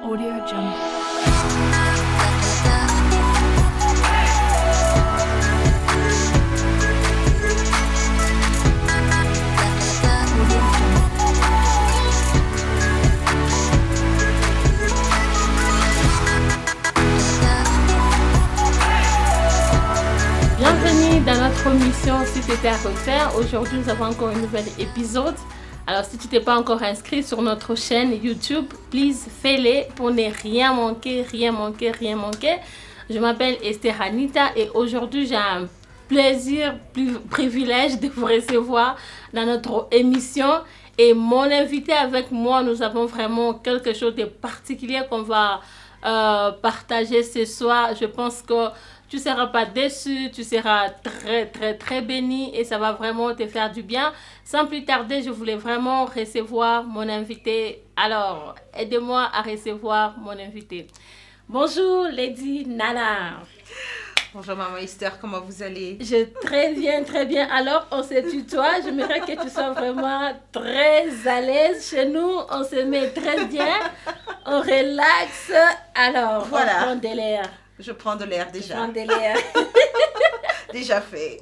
Audio Jungle. Bienvenue dans notre mission Si c'était à refaire. Aujourd'hui, nous avons encore un nouvel épisode. Alors, si tu t'es pas encore inscrit sur notre chaîne YouTube, please fais-le pour ne rien manquer. Je m'appelle Esther Anita et aujourd'hui, j'ai un privilège de vous recevoir dans notre émission. Et mon invité avec moi, nous avons vraiment quelque chose de particulier qu'on va partager ce soir. Je pense que tu ne seras pas déçu, tu seras très béni et ça va vraiment te faire du bien. Sans plus tarder, je voulais vraiment recevoir mon invité. Alors, aidez-moi à recevoir mon invité. Bonjour, Lady Nana. Bonjour Maman Esther, comment vous allez? Très bien. Alors, on se tutoie. J'aimerais que tu sois vraiment très à l'aise. Chez nous, on se met très bien. On relaxe. Alors, voilà. On prend de l'air. Je prends de l'air déjà. Prends de l'air. Déjà fait,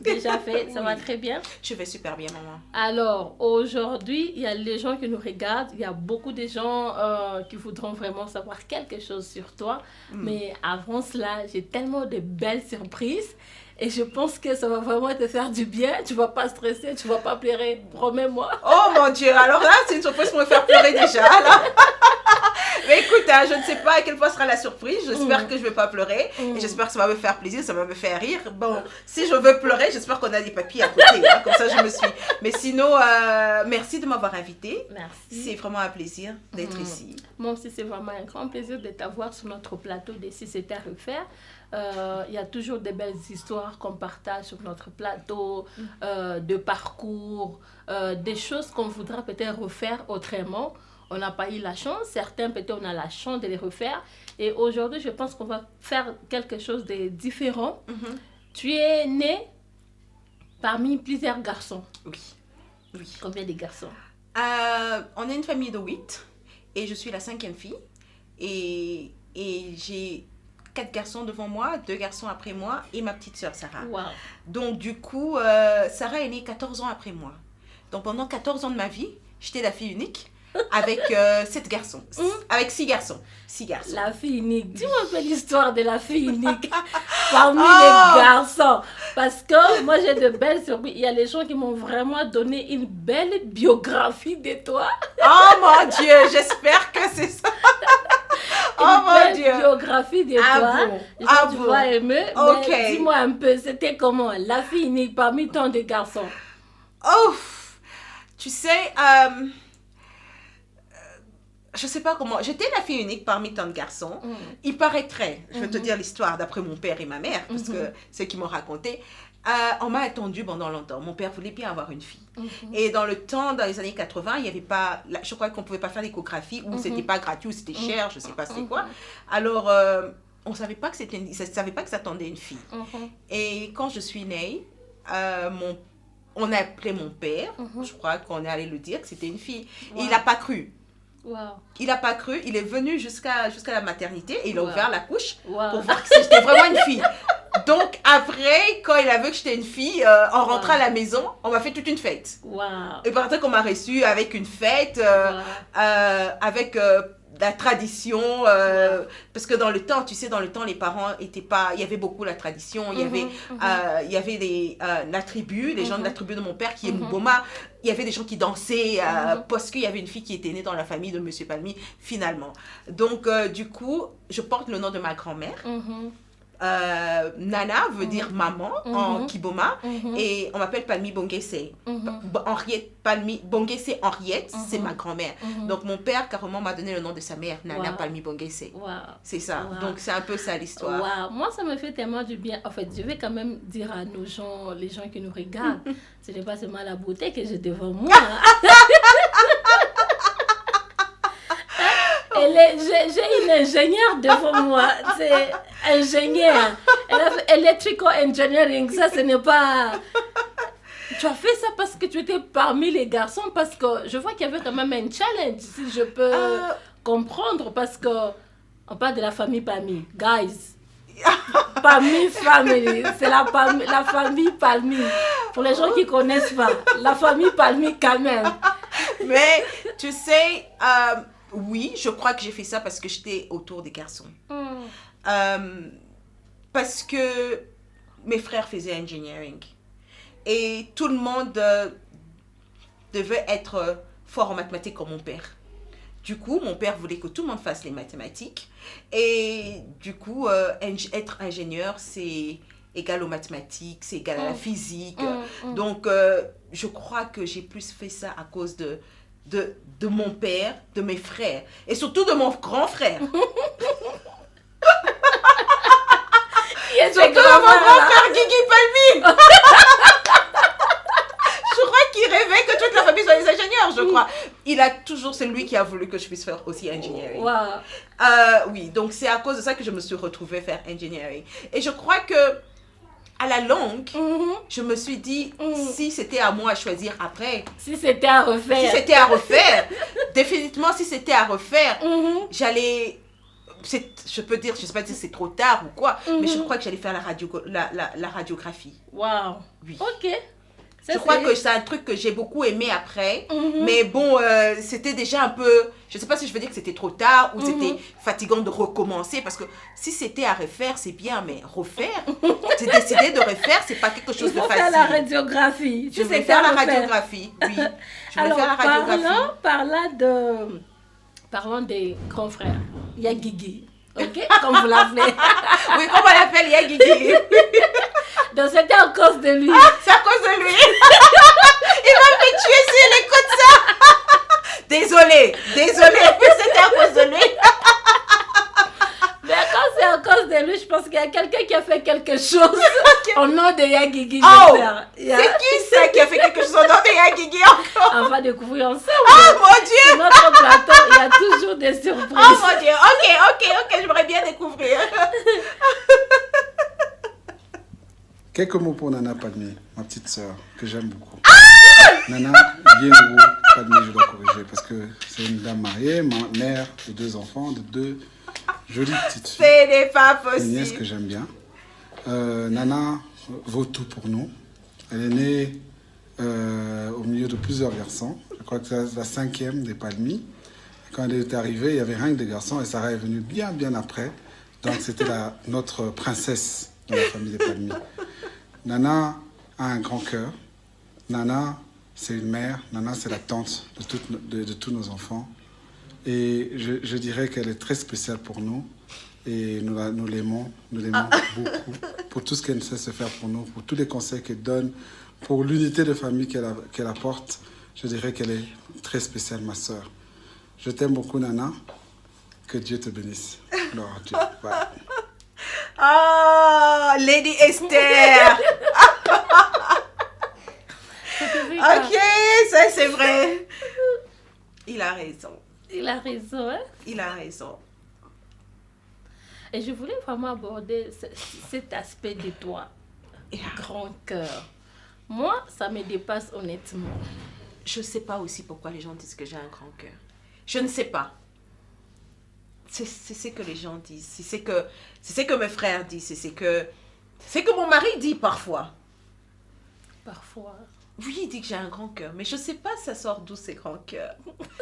ça va très bien. Je vais super bien, maman. Alors, aujourd'hui, il y a les gens qui nous regardent. Il y a beaucoup de gens qui voudront vraiment savoir quelque chose sur toi. Mais avant cela, j'ai tellement de belles surprises. Et je pense que ça va vraiment te faire du bien. Tu ne vas pas stresser, tu ne vas pas pleurer. Promets-moi. Oh mon Dieu, alors là, c'est une surprise pour me faire pleurer déjà. Là. Mais écoute, je ne sais pas à quel point sera la surprise. J'espère que je ne vais pas pleurer. Et j'espère que ça va me faire plaisir, ça va me faire rire. Bon, si je veux pleurer, j'espère qu'on a des papiers à côté. Comme ça, je me suis. Mais sinon, merci de m'avoir invitée. Merci. C'est vraiment un plaisir d'être ici. Moi aussi, c'est vraiment un grand plaisir de t'avoir sur notre plateau de Si c'était à refaire. Il y a toujours des belles histoires qu'on partage sur notre plateau, de parcours, des choses qu'on voudra peut-être refaire autrement. On n'a pas eu la chance, certains peut-être on a la chance de les refaire. Et aujourd'hui, je pense qu'on va faire quelque chose de différent. Tu es né parmi plusieurs garçons. Oui. Combien de garçons? On est une famille de 8 et je suis la 5e fille. Et j'ai 4 garçons devant moi, 2 garçons après moi et ma petite sœur Sarah. Wow. Donc du coup, Sarah est née 14 ans après moi. Donc pendant 14 ans de ma vie, j'étais la fille unique avec 7 garçons. Avec 6 garçons. 6 garçons. La fille unique. Dis-moi un peu l'histoire de la fille unique parmi les garçons. Parce que moi, j'ai de belles surprises. Il y a les gens qui m'ont vraiment donné une belle biographie de toi. Oh mon Dieu, j'espère que c'est ça. Une belle biographie de toi. Bon? Tu vas aimer. Okay. Mais dis-moi un peu, c'était comment la fille unique parmi tant de garçons? Oh, tu sais, je sais pas comment. J'étais la fille unique parmi tant de garçons. Il paraîtrait, je vais te dire l'histoire d'après mon père et ma mère, parce que c'est eux qui m'ont raconté. On m'a attendu pendant longtemps. Mon père voulait bien avoir une fille. Et dans le temps, dans les années 80, il n'y avait pas, je crois qu'on ne pouvait pas faire l'échographie, ou c'était pas gratuit, ou c'était cher, je ne sais pas c'est quoi. Alors, on ne savait pas que savait pas que ça attendait une fille. Et quand je suis née, on a appelé mon père, je crois qu'on est allé le dire que c'était une fille. Et il n'a pas cru. Wow. Il n'a pas cru, il est venu jusqu'à la maternité et il a ouvert la couche Wow. pour voir que j'étais vraiment une fille. Donc après, quand il a vu que j'étais une fille, en rentrant à la maison, on m'a fait toute une fête. Wow. Et par contre, on m'a reçue avec une fête, avec la tradition, parce que dans le temps, tu sais, les parents étaient pas, il y avait beaucoup la tradition, il y avait la tribu, les gens de la tribu de mon père qui est Mouboma, il y avait des gens qui dansaient parce qu'il y avait une fille qui était née dans la famille de Monsieur Palmi, finalement. Donc, du coup, je porte le nom de ma grand-mère. Nana veut dire maman en Kiboma et on m'appelle Palmi Bongese. Henriette Palmi Bongese Henriette, c'est ma grand-mère. Donc mon père carrément m'a donné le nom de sa mère, Nana Palmi Bongese. C'est ça. Donc c'est un peu ça l'histoire. Moi ça me fait tellement du bien. En fait, je vais quand même dire à nos gens, les gens qui nous regardent, ce n'est pas seulement la beauté que j'ai devant moi. J'ai une ingénieure devant moi, c'est ingénieur. Elle a fait electrical engineering, ça ce n'est pas... Tu as fait ça parce que tu étais parmi les garçons, parce que je vois qu'il y avait quand même un challenge, si je peux comprendre, parce que On parle de la famille Palmy. Guys. Palmy family. C'est la famille Palmy. Pour les gens qui ne connaissent pas. La famille Palmy quand même. Mais tu sais, oui, je crois que j'ai fait ça parce que j'étais autour des garçons. Parce que mes frères faisaient engineering. Et tout le monde devait être fort en mathématiques comme mon père. Du coup, mon père voulait que tout le monde fasse les mathématiques. Et du coup, être ingénieur, c'est égal aux mathématiques, c'est égal à la physique. Donc, je crois que j'ai plus fait ça à cause de mon père, de mes frères. Et surtout de mon grand frère. Surtout de mon grand frère Guigui Palmy. Je crois qu'il rêvait que toute la famille soit des ingénieurs, je crois. C'est lui qui a voulu que je puisse faire aussi engineering. Wow. Oui, donc c'est à cause de ça que je me suis retrouvée faire engineering. Et je crois que à la longue, je me suis dit, si c'était à moi à choisir après. Si c'était à refaire. Définitivement, si c'était à refaire, j'allais... Je peux dire, je ne sais pas si c'est trop tard ou quoi, mais je crois que j'allais faire la radiographie. Waouh. Oui. Ok. Je crois que c'est un truc que j'ai beaucoup aimé après. Mais bon, c'était déjà un peu... Je ne sais pas si je veux dire que c'était trop tard ou c'était fatigant de recommencer. Parce que si c'était à refaire, c'est bien. Mais refaire, c'est décider de refaire, c'est pas quelque chose de facile. Il faut faire la radiographie. Je vais faire la radiographie, oui. Je vais faire la radiographie. Parlons des grands frères. Il y a Guigui. Ok, comme vous l'appelez. Oui, comme on l'appelle, il y a Guigui. Donc c'était à cause de lui. C'est à cause de lui. Il va me tuer s'il écoute ça. Désolée, mais c'était à cause de lui. Mais quand c'est à cause de lui, je pense qu'il y a quelqu'un qui a fait quelque chose au nom de Yagigi. C'est qui ça qui a fait quelque chose au nom de Yagigi encore? On va découvrir ensemble. Oh mon Dieu! Sur notre plateau, il y a toujours des surprises. Oh mon Dieu, ok, j'aimerais bien découvrir. Quelques mots pour Nana Palmy, ma petite sœur, que j'aime beaucoup. Nana Yengo Palmy, je dois corriger, parce que c'est une dame mariée, mère de 2 enfants, de 2 jolies petites filles. Ce n'est pas possible. Une nièce que j'aime bien. Nana vaut tout pour nous. Elle est née au milieu de plusieurs garçons. Je crois que c'est la 5e des Palmy. Quand elle est arrivée, il n'y avait rien que des garçons et Sarah est venue bien après. Donc c'était notre princesse dans la famille des Palmy. Nana a un grand cœur. Nana, c'est une mère. Nana, c'est la tante de tous nos enfants. Et je dirais qu'elle est très spéciale pour nous. Et nous l'aimons beaucoup. Pour tout ce qu'elle sait se faire pour nous, pour tous les conseils qu'elle donne, pour l'unité de famille qu'elle apporte. Je dirais qu'elle est très spéciale, ma sœur. Je t'aime beaucoup, Nana. Que Dieu te bénisse. Gloire à Dieu. Bye. Oh, Lady Esther. Ok, ça c'est vrai. Il a raison. Hein? Il a raison. Et je voulais vraiment aborder cet aspect de toi. Grand cœur. Moi, ça me dépasse honnêtement. Je ne sais pas aussi pourquoi les gens disent que j'ai un grand cœur. Je ne sais pas. C'est ce que les gens disent. C'est ce que mes frères disent. C'est ce que mon mari dit parfois. Parfois. Oui, il dit que j'ai un grand cœur. Mais je ne sais pas ça sort d'où ces grands cœurs.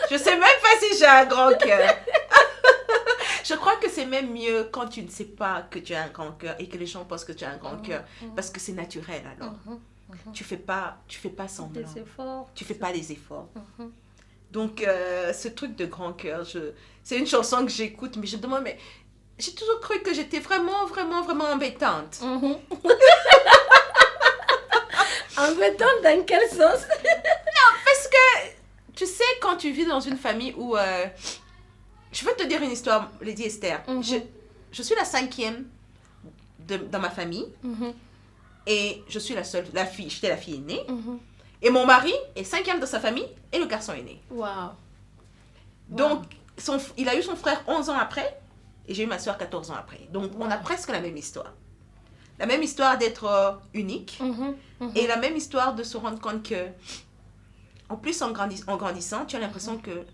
Je ne sais même pas si j'ai un grand cœur. Je crois que c'est même mieux quand tu ne sais pas que tu as un grand cœur et que les gens pensent que tu as un grand cœur. Parce que c'est naturel alors. Tu fais pas semblant. Des efforts. Tu fais pas des efforts. Donc, ce truc de grand cœur, c'est une chanson que j'écoute, mais je me demande, mais j'ai toujours cru que j'étais vraiment, vraiment, vraiment embêtante. Embêtante dans quel sens? Non, parce que, tu sais, quand tu vis dans une famille où... je veux te dire une histoire, Lady Esther. Je suis la 5e dans ma famille. Et je suis j'étais la fille aînée. Et mon mari est 5e dans sa famille et le garçon est né. Wow. Donc, il a eu son frère 11 ans après et j'ai eu ma soeur 14 ans après. Donc, on a presque la même histoire. La même histoire d'être unique et la même histoire de se rendre compte que, en plus, en grandissant, tu as l'impression que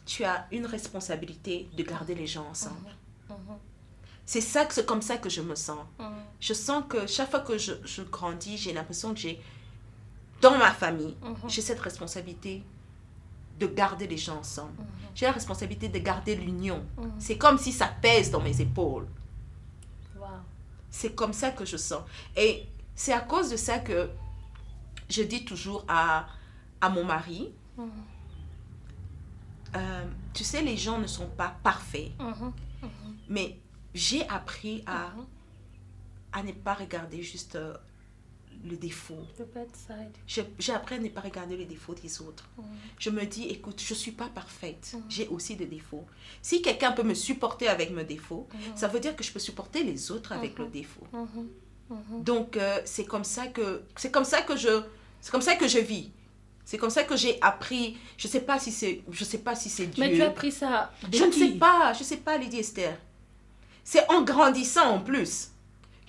tu as une responsabilité de garder les gens ensemble. C'est comme ça que je me sens. Mhm. Je sens que chaque fois que je grandis, j'ai l'impression que dans ma famille, j'ai cette responsabilité de garder les gens ensemble. J'ai la responsabilité de garder l'union. C'est comme si ça pèse dans mes épaules. Wow. C'est comme ça que je sens. Et c'est à cause de ça que je dis toujours à mon mari, tu sais, les gens ne sont pas parfaits. Mais j'ai appris à ne pas regarder juste le défaut. The bad side. J'ai appris à ne pas regarder les défauts des autres. Je me dis, écoute, je ne suis pas parfaite. J'ai aussi des défauts. Si quelqu'un peut me supporter avec mes défauts, ça veut dire que je peux supporter les autres avec le défaut. Donc, c'est comme ça que je vis. C'est comme ça que j'ai appris. Je sais pas si c'est Dieu. Mais tu as appris ça de Je ne qui? sais pas, Lady Esther. C'est en grandissant en plus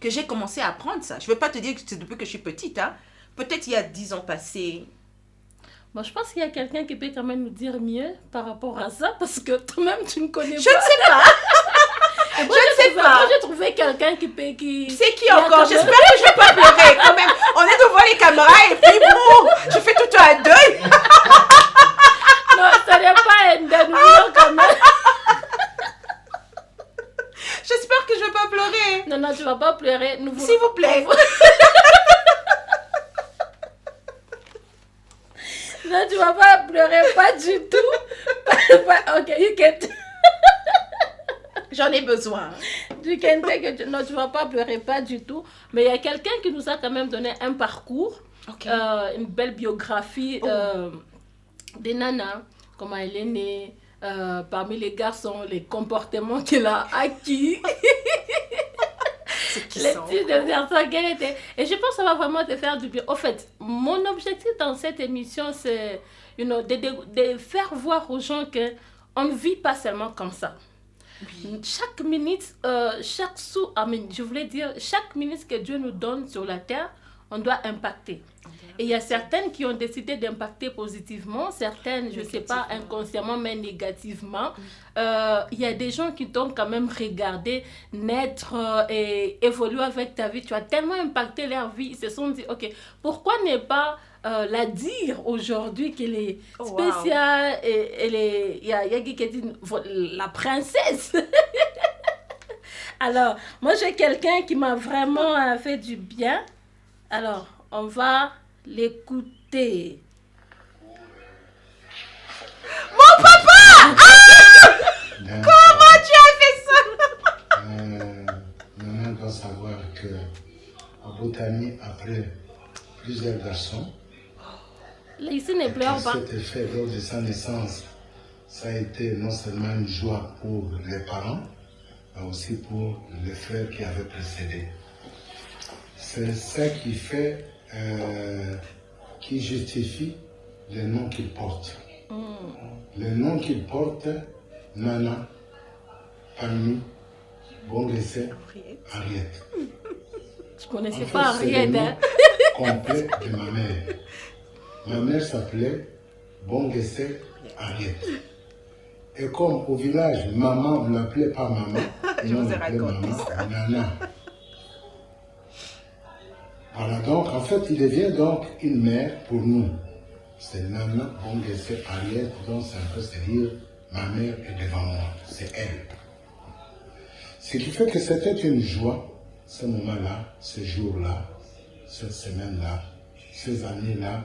que j'ai commencé à apprendre ça. Je ne veux pas te dire que c'est depuis que je suis petite. Hein. Peut-être il y a 10 ans passés. Bon, je pense qu'il y a quelqu'un qui peut quand même nous dire mieux par rapport à ça, parce que toi-même, tu ne connais Je pas. ne sais pas. Et moi, je ne sais pas. Moi, j'ai trouvé quelqu'un qui peut... C'est qui encore? J'espère que je ne vais pas pleurer quand même. On est devant les caméras et puis bon, je fais tout un deuil. Non, ça n'est pas un dénouement quand même. J'espère que je ne vais pas pleurer. Non, tu ne vas pas pleurer. S'il vous plaît. Non, tu ne vas pas pleurer, pas du tout. Ok, you can... J'en ai besoin. You can take it. Non, tu ne vas pas pleurer, pas du tout. Mais il y a quelqu'un qui nous a quand même donné un parcours, une belle biographie de Nana, comment elle est née, parmi les garçons, les comportements qu'elle a acquis. Les types de personnes qu'elle était. Et je pense que ça va vraiment te faire du bien. En fait, mon objectif dans cette émission, c'est de faire voir aux gens qu'on ne vit pas seulement comme ça. Oui. Chaque minute, je voulais dire, chaque minute que Dieu nous donne sur la terre, on doit impacter. Et il y a certaines qui ont décidé d'impacter positivement, certaines, je ne sais pas, inconsciemment, mais négativement. Il y a des gens qui t'ont quand même regardé naître et évoluer avec ta vie. Tu as tellement impacté leur vie, ils se sont dit, ok, pourquoi ne pas la dire aujourd'hui qu'elle est spéciale, et il y a qui dit la princesse. Alors, moi j'ai quelqu'un qui m'a vraiment fait du bien. Alors, on va l'écouter. Mon papa! Comment tu as fait ça? Maman doit savoir que Abotani, après plusieurs garçons, là, ici ne pleure pas. Cet effet lors de sa naissance, ça a été non seulement une joie pour les parents, mais aussi pour les frères qui avaient précédé. C'est ça qui fait, qui justifie le nom qu'il porte. Le nom qu'il porte, Nana, parmi Bonguessé, Henriette. Je ne connaissais pas Henriette. C'est le nom complet de ma mère. Ma mère s'appelait Bonguessé, Henriette. Et comme au village, maman ne l'appelait pas maman, je vous ai raconté ça. Nana. Voilà, donc en fait, il devient donc une mère pour nous. C'est Nana Bonguessé Henriette, donc c'est un peu se dire, ma mère est devant moi, c'est elle. Ce qui fait que c'était une joie, ce moment-là, ce jour-là, cette semaine-là, ces années-là,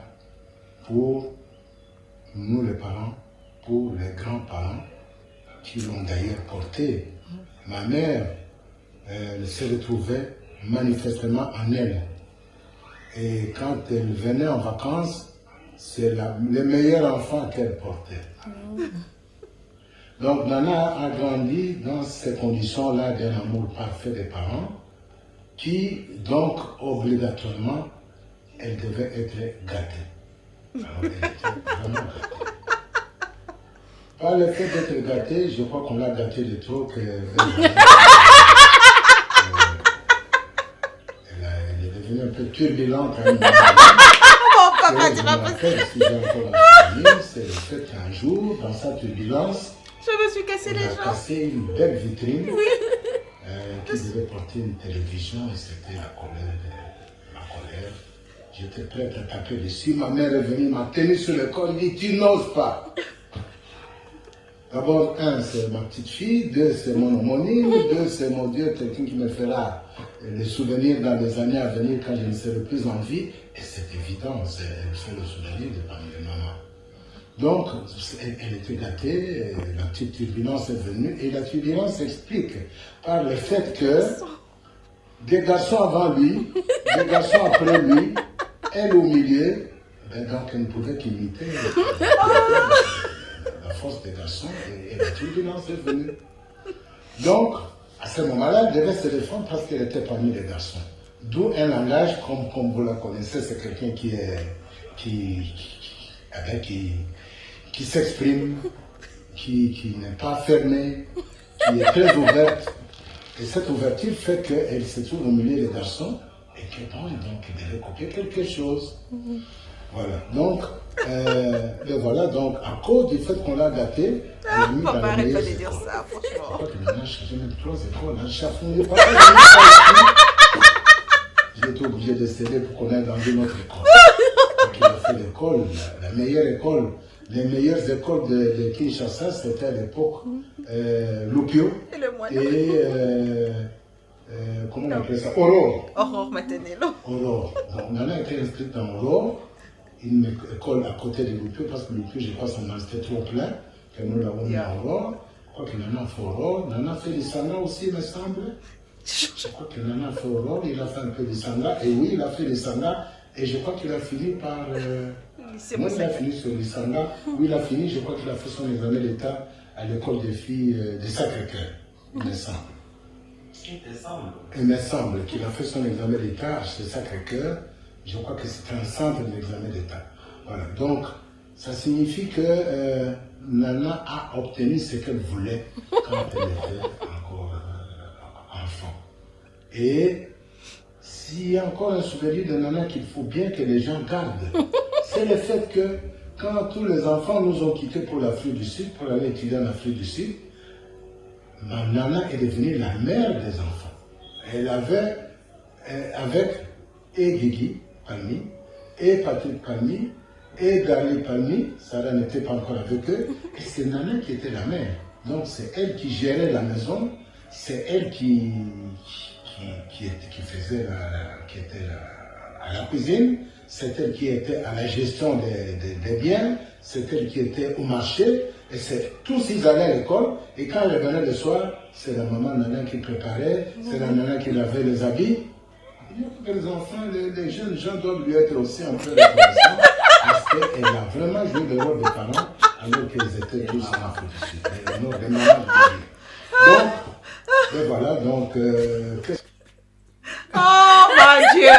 pour nous les parents, pour les grands-parents, qui l'ont d'ailleurs porté. Ma mère, elle se retrouvait manifestement en elle. Et quand elle venait en vacances, c'est le meilleur enfant qu'elle portait. Donc Nana a grandi dans ces conditions-là d'un amour parfait des parents, qui donc obligatoirement, elle devait être gâtée. Alors elle était vraiment gâtée. Par le fait d'être gâtée, je crois qu'on l'a gâtée de trop que... Elle est devenue un peu turbulente. Mon papa, tu vas pas... C'est le fait qu'un jour, dans sa turbulence, je me suis cassé les jambes. cassé une belle vitrine. Oui. qui devait porter une télévision et c'était la colère, ma colère. J'étais prêt à taper dessus. Ma mère est venue, m'a tenu sur le corps, dit tu n'oses pas. D'abord, un, c'est ma petite fille, deux, c'est mon homonyme, deux, c'est mon Dieu, quelqu'un qui me fera les souvenirs dans les années à venir quand je ne serai plus en vie. Et c'est évident, elle fait le souvenir de maman. Donc, elle était gâtée, la petite turbulence est venue, et la turbulence s'explique par le fait que des garçons avant lui, des garçons après lui, elle au milieu, donc elle ne pouvait qu'imiter la force des garçons, et la turbulence est venue. Donc, à ce moment-là, elle devait se défendre parce qu'elle était parmi les garçons. D'où un langage, comme vous la connaissez, c'est quelqu'un qui s'exprime, qui n'est pas fermé, qui est très ouverte. Et cette ouverture fait qu'elle se trouve au milieu des garçons et qu'elle devait copier quelque chose. Voilà. Donc, donc, à cause du fait qu'on l'a gâté, on l'a mis dans Papa la arrête meilleure pas de dire école. ça, Je franchement. crois que maintenant, j'ai même 3 écoles. Hein. Chaque fois, papa, j'ai été obligé de céder pour qu'on aille dans une autre école. Donc, il a fait l'école, la meilleure école. Les meilleures écoles de Kinshasa, c'était à l'époque Lupio Et le moine. et comment on appelle ça? Aurore. Aurore Matenelo. Aurore. Donc, Nana était inscrite dans Aurore, une école à côté de Lupio, parce que Lupio, je crois, son âge était trop plein, que nous l'avons mis à Aurore. Je crois que Nana a fait Aurore. Nana a fait l'Isanga aussi, me semble. Je crois que Nana a fait Aurore, il a fait un peu l'Isanga. Et oui, il a fait l'Isanga. Et je crois qu'il a fini par... Moi, il a fini sur l'Isanga. Oui, il a fini, je crois qu'il a fait son examen d'État à l'école des filles de Sacré-Cœur, il me semble. Il me semble qu'il a fait son examen d'État chez Sacré-Cœur. Je crois que c'était un centre d'examen d'État. Voilà, donc ça signifie que Nana a obtenu ce qu'elle voulait quand elle était encore enfant. Et s'il y a encore un souvenir de Nana qu'il faut bien que les gens gardent, c'est le fait que quand tous les enfants nous ont quittés pour l'Afrique du Sud, pour aller étudier en Afrique du Sud, ma Nana est devenue la mère des enfants. Elle avait, avec et Guigui Palmi, et Patrick Palmi, et Darly Palmi, Sarah n'était pas encore avec eux, et c'est Nana qui était la mère. Donc c'est elle qui gérait la maison, c'est elle qui faisait qui était à la cuisine, c'est elle qui était à la gestion des biens, c'est elle qui était au marché, et tous ils allaient à l'école, et quand ils revenaient le soir, c'est la maman Nana qui préparait, c'est la Nana qui lavait les habits. Il y a que les enfants, les jeunes gens doivent lui être aussi un peu reconnaissants, parce qu'elle a vraiment joué le rôle des parents, alors qu'ils étaient tous en Afrique du Sud. Des mamans, donc, et voilà, donc, Oh mon Dieu!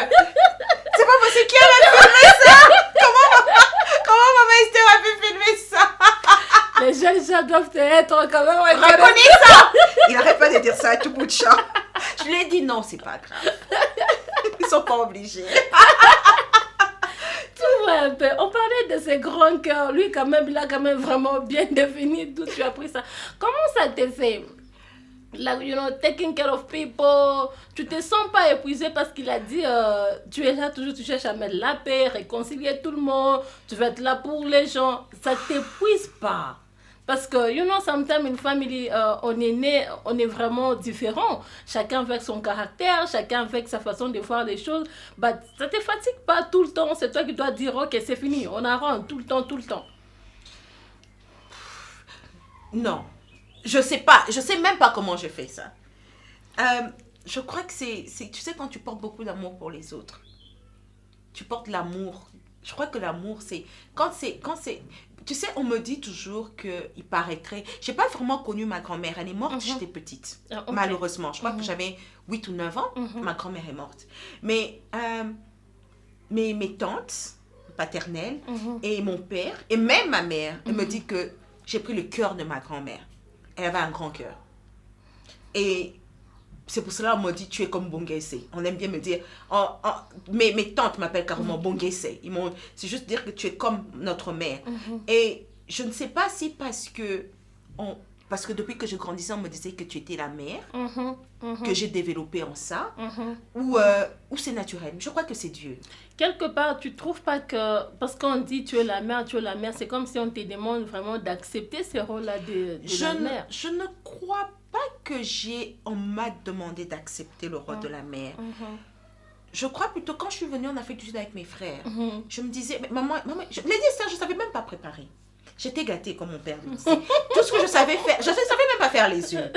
C'est pas possible, qui avait filmé ça? Comment maman Esther a pu filmer ça? Les jeunes gens doivent être quand même Reconnais ça! Il n'arrête pas de dire ça à tout bout de champ. Je lui ai dit non, c'est pas grave. Ils sont pas obligés. Tu vois un peu, on parlait de ces grands cœurs. Lui, quand même, il a quand même vraiment bien défini d'où tu as pris ça. Comment ça t'est fait? Like, you know, taking care of people. Tu te sens pas épuisé parce qu'il a dit tu es là toujours, tu cherches à mettre la paix, réconcilier tout le monde, tu vas être là pour les gens. Ça t'épuise pas. Parce que, you know, sometimes une famille, on est né, on est vraiment différent. Chacun avec son caractère, chacun avec sa façon de voir les choses. Bah, ça te fatigue pas tout le temps. C'est toi qui dois dire, ok, c'est fini, on arrange tout le temps, tout le temps. Non. Je sais pas. Je sais même pas comment je fais ça. Je crois que c'est... Tu sais, quand tu portes beaucoup d'amour pour les autres, tu portes l'amour. Je crois que l'amour, c'est... Quand c'est... Tu sais, on me dit toujours qu'il paraîtrait... J'ai pas vraiment connu ma grand-mère. Elle est morte, j'étais petite. Ah, okay. Malheureusement. Je crois que j'avais 8 ou 9 ans. Ma grand-mère est morte. Mais mes tantes paternelles et mon père, et même ma mère, elle me dit que j'ai pris le cœur de ma grand-mère. Elle avait un grand cœur. Et c'est pour cela qu'on m'a dit, tu es comme Bongese. On aime bien me dire, mes tantes m'appellent carrément Bongese. C'est juste dire que tu es comme notre mère. Et je ne sais pas si parce que parce que depuis que je grandissais, on me disait que tu étais la mère, Mhm. que j'ai développé en ça, Mhm. ou c'est naturel. Je crois que c'est Dieu. Quelque part, tu trouves pas que, parce qu'on dit tu es la mère, c'est comme si on te demande vraiment d'accepter ce rôle-là de la mère. Je ne crois pas que on m'a demandé d'accepter le rôle de la mère. Mhm. Je crois plutôt quand je suis venue en Afrique du Sud avec mes frères, Mhm. je me disais, mais maman, je ne savais même pas préparer. J'étais gâtée comme mon père le disait. Tout ce que je savais faire, je ne savais même pas faire les œufs.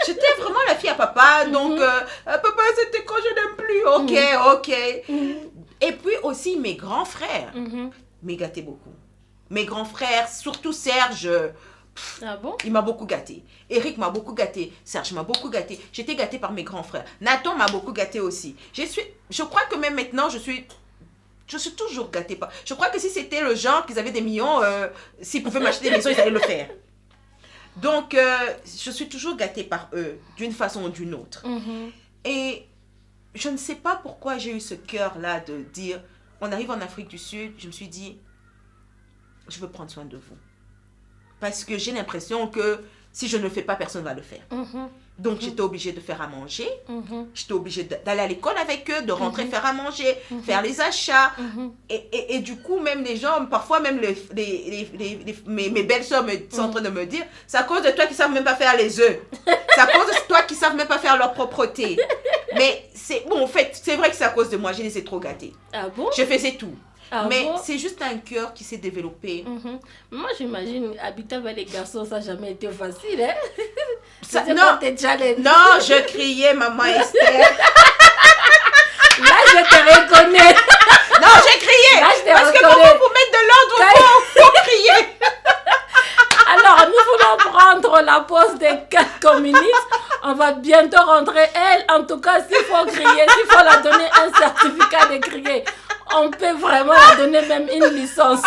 J'étais vraiment la fille à papa, donc papa c'était quand je n'aime plus, ok. Et puis aussi mes grands frères Mhm. m'ont gâté beaucoup. Mes grands frères, surtout Serge, Ah bon? il m'a beaucoup gâté. Eric m'a beaucoup gâté. Serge m'a beaucoup gâté. J'étais gâtée par mes grands frères. Nathan m'a beaucoup gâté aussi. Je crois que même maintenant, je suis toujours gâtée par... Je crois que si c'était le genre qu'ils avaient des millions, s'ils pouvaient m'acheter des maisons, ils allaient le faire. Donc, je suis toujours gâtée par eux, d'une façon ou d'une autre. Mhm. Et je ne sais pas pourquoi j'ai eu ce cœur-là de dire, on arrive en Afrique du Sud, je me suis dit, je veux prendre soin de vous. Parce que j'ai l'impression que si je ne le fais pas, personne ne va le faire. Mhm. Donc, j'étais obligée de faire à manger. Mhm. J'étais obligée d'aller à l'école avec eux, de rentrer faire à manger, faire les achats. Mhm. Et du coup, même les gens, parfois même mes belles-sœurs sont en train de me dire, c'est à cause de toi qui ne savent même pas faire les œufs. C'est à cause de toi qui ne savent même pas faire leur propreté. Mais en fait, c'est vrai que c'est à cause de moi, je les ai trop gâtés. Ah bon? Je faisais tout. Ah Mais bon? c'est juste un cœur qui s'est développé. Mhm. Moi, j'imagine, habiter avec les garçons, ça n'a jamais été facile, hein? Ça- C'est non. quoi tes challenges? Non, je criais, maman Esther. Là, je te reconnais. Non, j'ai crié. Là, je te Parce que reconnais. pour mettre de l'ordre, il faut crier. Alors, nous voulons prendre la pause de quelques minutes. On va bientôt rentrer. Elle, en tout cas, s'il faut crier, s'il faut la donner un certificat de crier, on peut vraiment la donner même une licence.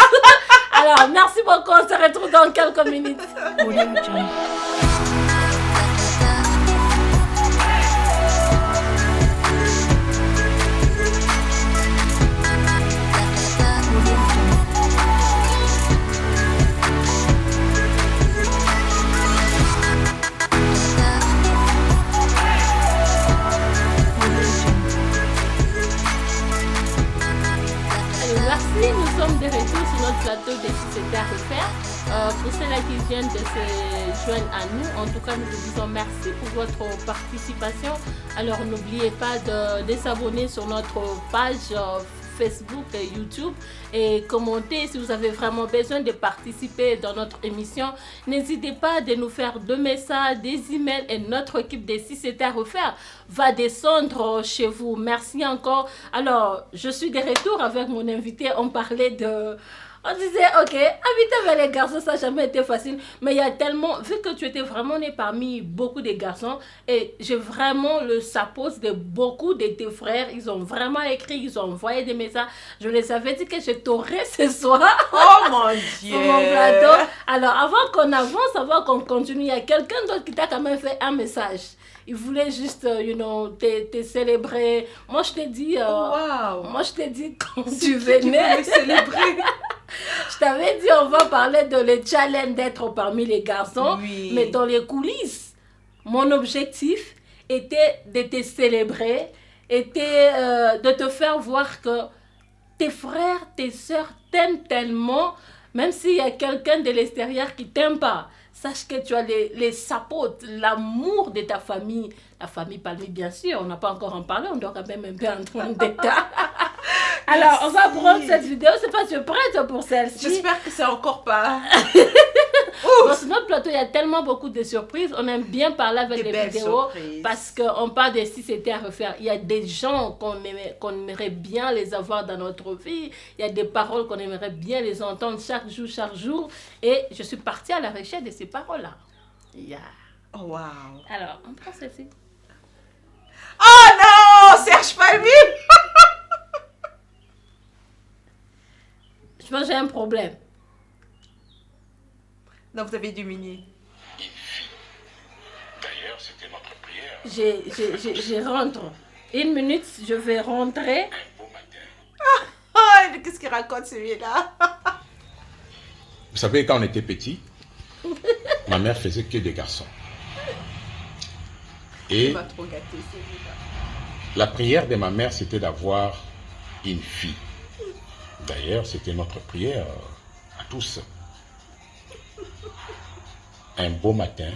Alors, merci beaucoup. On se retrouve dans quelques minutes. Audio Jungle. Merci, nous sommes de retour sur notre plateau de Si c'était à refaire. Pour ceux-là qui viennent de se joindre à nous, en tout cas, nous vous disons merci pour votre participation. Alors, n'oubliez pas de s'abonner sur notre page Facebook et YouTube et commenter si vous avez vraiment besoin de participer dans notre émission. N'hésitez pas de nous faire des messages, des emails et notre équipe de Si c'était à refaire va descendre chez vous. Merci encore. Alors, je suis de retour avec mon invité. On parlait de... On disait, ok, habiter avec les garçons, ça n'a jamais été facile. Mais il y a tellement, vu que tu étais vraiment né parmi beaucoup de garçons, et j'ai vraiment le suppose de beaucoup de tes frères. Ils ont vraiment écrit, ils ont envoyé des messages. Je les avais dit que je t'aurais ce soir Oh mon Dieu. sur mon plateau. Alors, avant qu'on avance, avant qu'on continue, il y a quelqu'un d'autre qui t'a quand même fait un message. Il voulait juste, te célébrer. Moi, je t'ai dit, Wow. moi, je t'ai dit quand tu Qui venais. veut me célébrer. Je t'avais dit, on va parler de le challenge d'être parmi les garçons. Oui. Mais dans les coulisses, mon objectif était de te célébrer, était de te faire voir que tes frères, tes soeurs t'aiment tellement, même s'il y a quelqu'un de l'extérieur qui t'aime pas. Sache que tu as les sapotes, l'amour de ta famille. La famille Palmi, bien sûr, on n'a pas encore en parlé, on doit quand même un peu entrer en détail. Alors, on va prendre cette vidéo. C'est pas si tu es prête pour celle-ci. J'espère que c'est encore pas. Dans ce notre plateau, il y a tellement beaucoup de surprises. On aime bien parler avec Des les belles vidéos surprises. parce qu'on parle de si c'était à refaire. Il y a des gens qu'on aimerait bien les avoir dans notre vie. Il y a des paroles qu'on aimerait bien les entendre chaque jour. Et je suis partie à la recherche de ces paroles-là. Yeah. Oh wow. Alors, on prend celle-ci. Oh non, Serge Palmi. Je pense que j'ai un problème. Non, vous avez diminué. D'ailleurs, c'était notre prière. Je rentre. Une minute, je vais rentrer. Un beau matin. Oh, qu'est-ce qu'il raconte celui-là? Vous savez, quand on était petit, ma mère faisait que des garçons. Tu Et m'as trop gâté, celui-là. la prière de ma mère, c'était d'avoir une fille. D'ailleurs, c'était notre prière à tous. Un beau matin,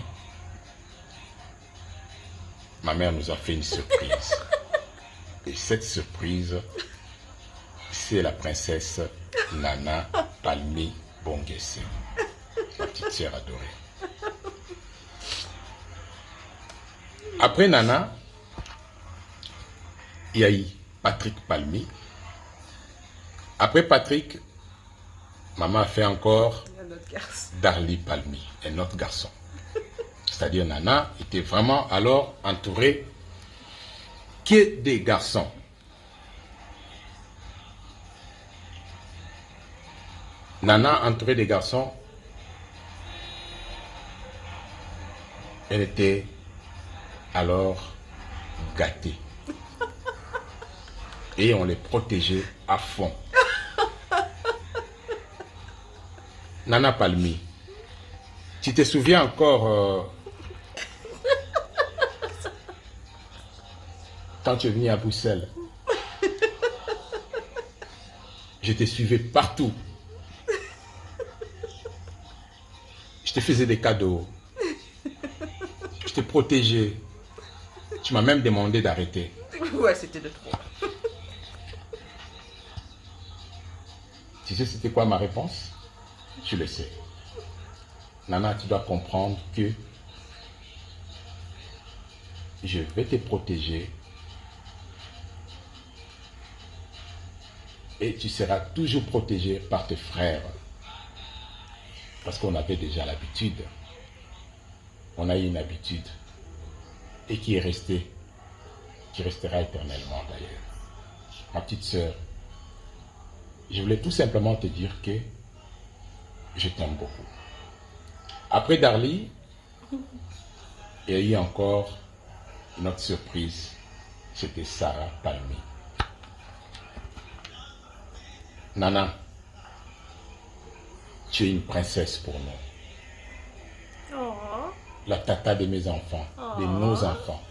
ma mère nous a fait une surprise. Et cette surprise, c'est la princesse Nana Palmi Bonguessé, ma petite sœur adorée. Après Nana, il y a eu Patrick Palmi. Après Patrick, maman a fait encore Il y a notre garçon. Darly Palmi, un autre garçon. C'est-à-dire Nana était vraiment alors entourée que des garçons. Nana entourée des garçons, elle était alors gâtée. Et on les protégeait à fond. Nana Palmi, tu te souviens encore quand tu es venue à Bruxelles? Je te suivais partout. Je te faisais des cadeaux. Je te protégeais. Tu m'as même demandé d'arrêter. Ouais, c'était de trop. Tu sais c'était quoi ma réponse? Tu le sais. Nana, tu dois comprendre que je vais te protéger et tu seras toujours protégé par tes frères. Parce qu'on avait déjà l'habitude. On a eu une habitude et qui est restée, qui restera éternellement d'ailleurs. Ma petite sœur, je voulais tout simplement te dire que je t'aime beaucoup. Après Darly, il y a eu encore une autre surprise. C'était Sarah Palmi. Nana, tu es une princesse pour nous. Oh, La tata de mes enfants, de nos enfants.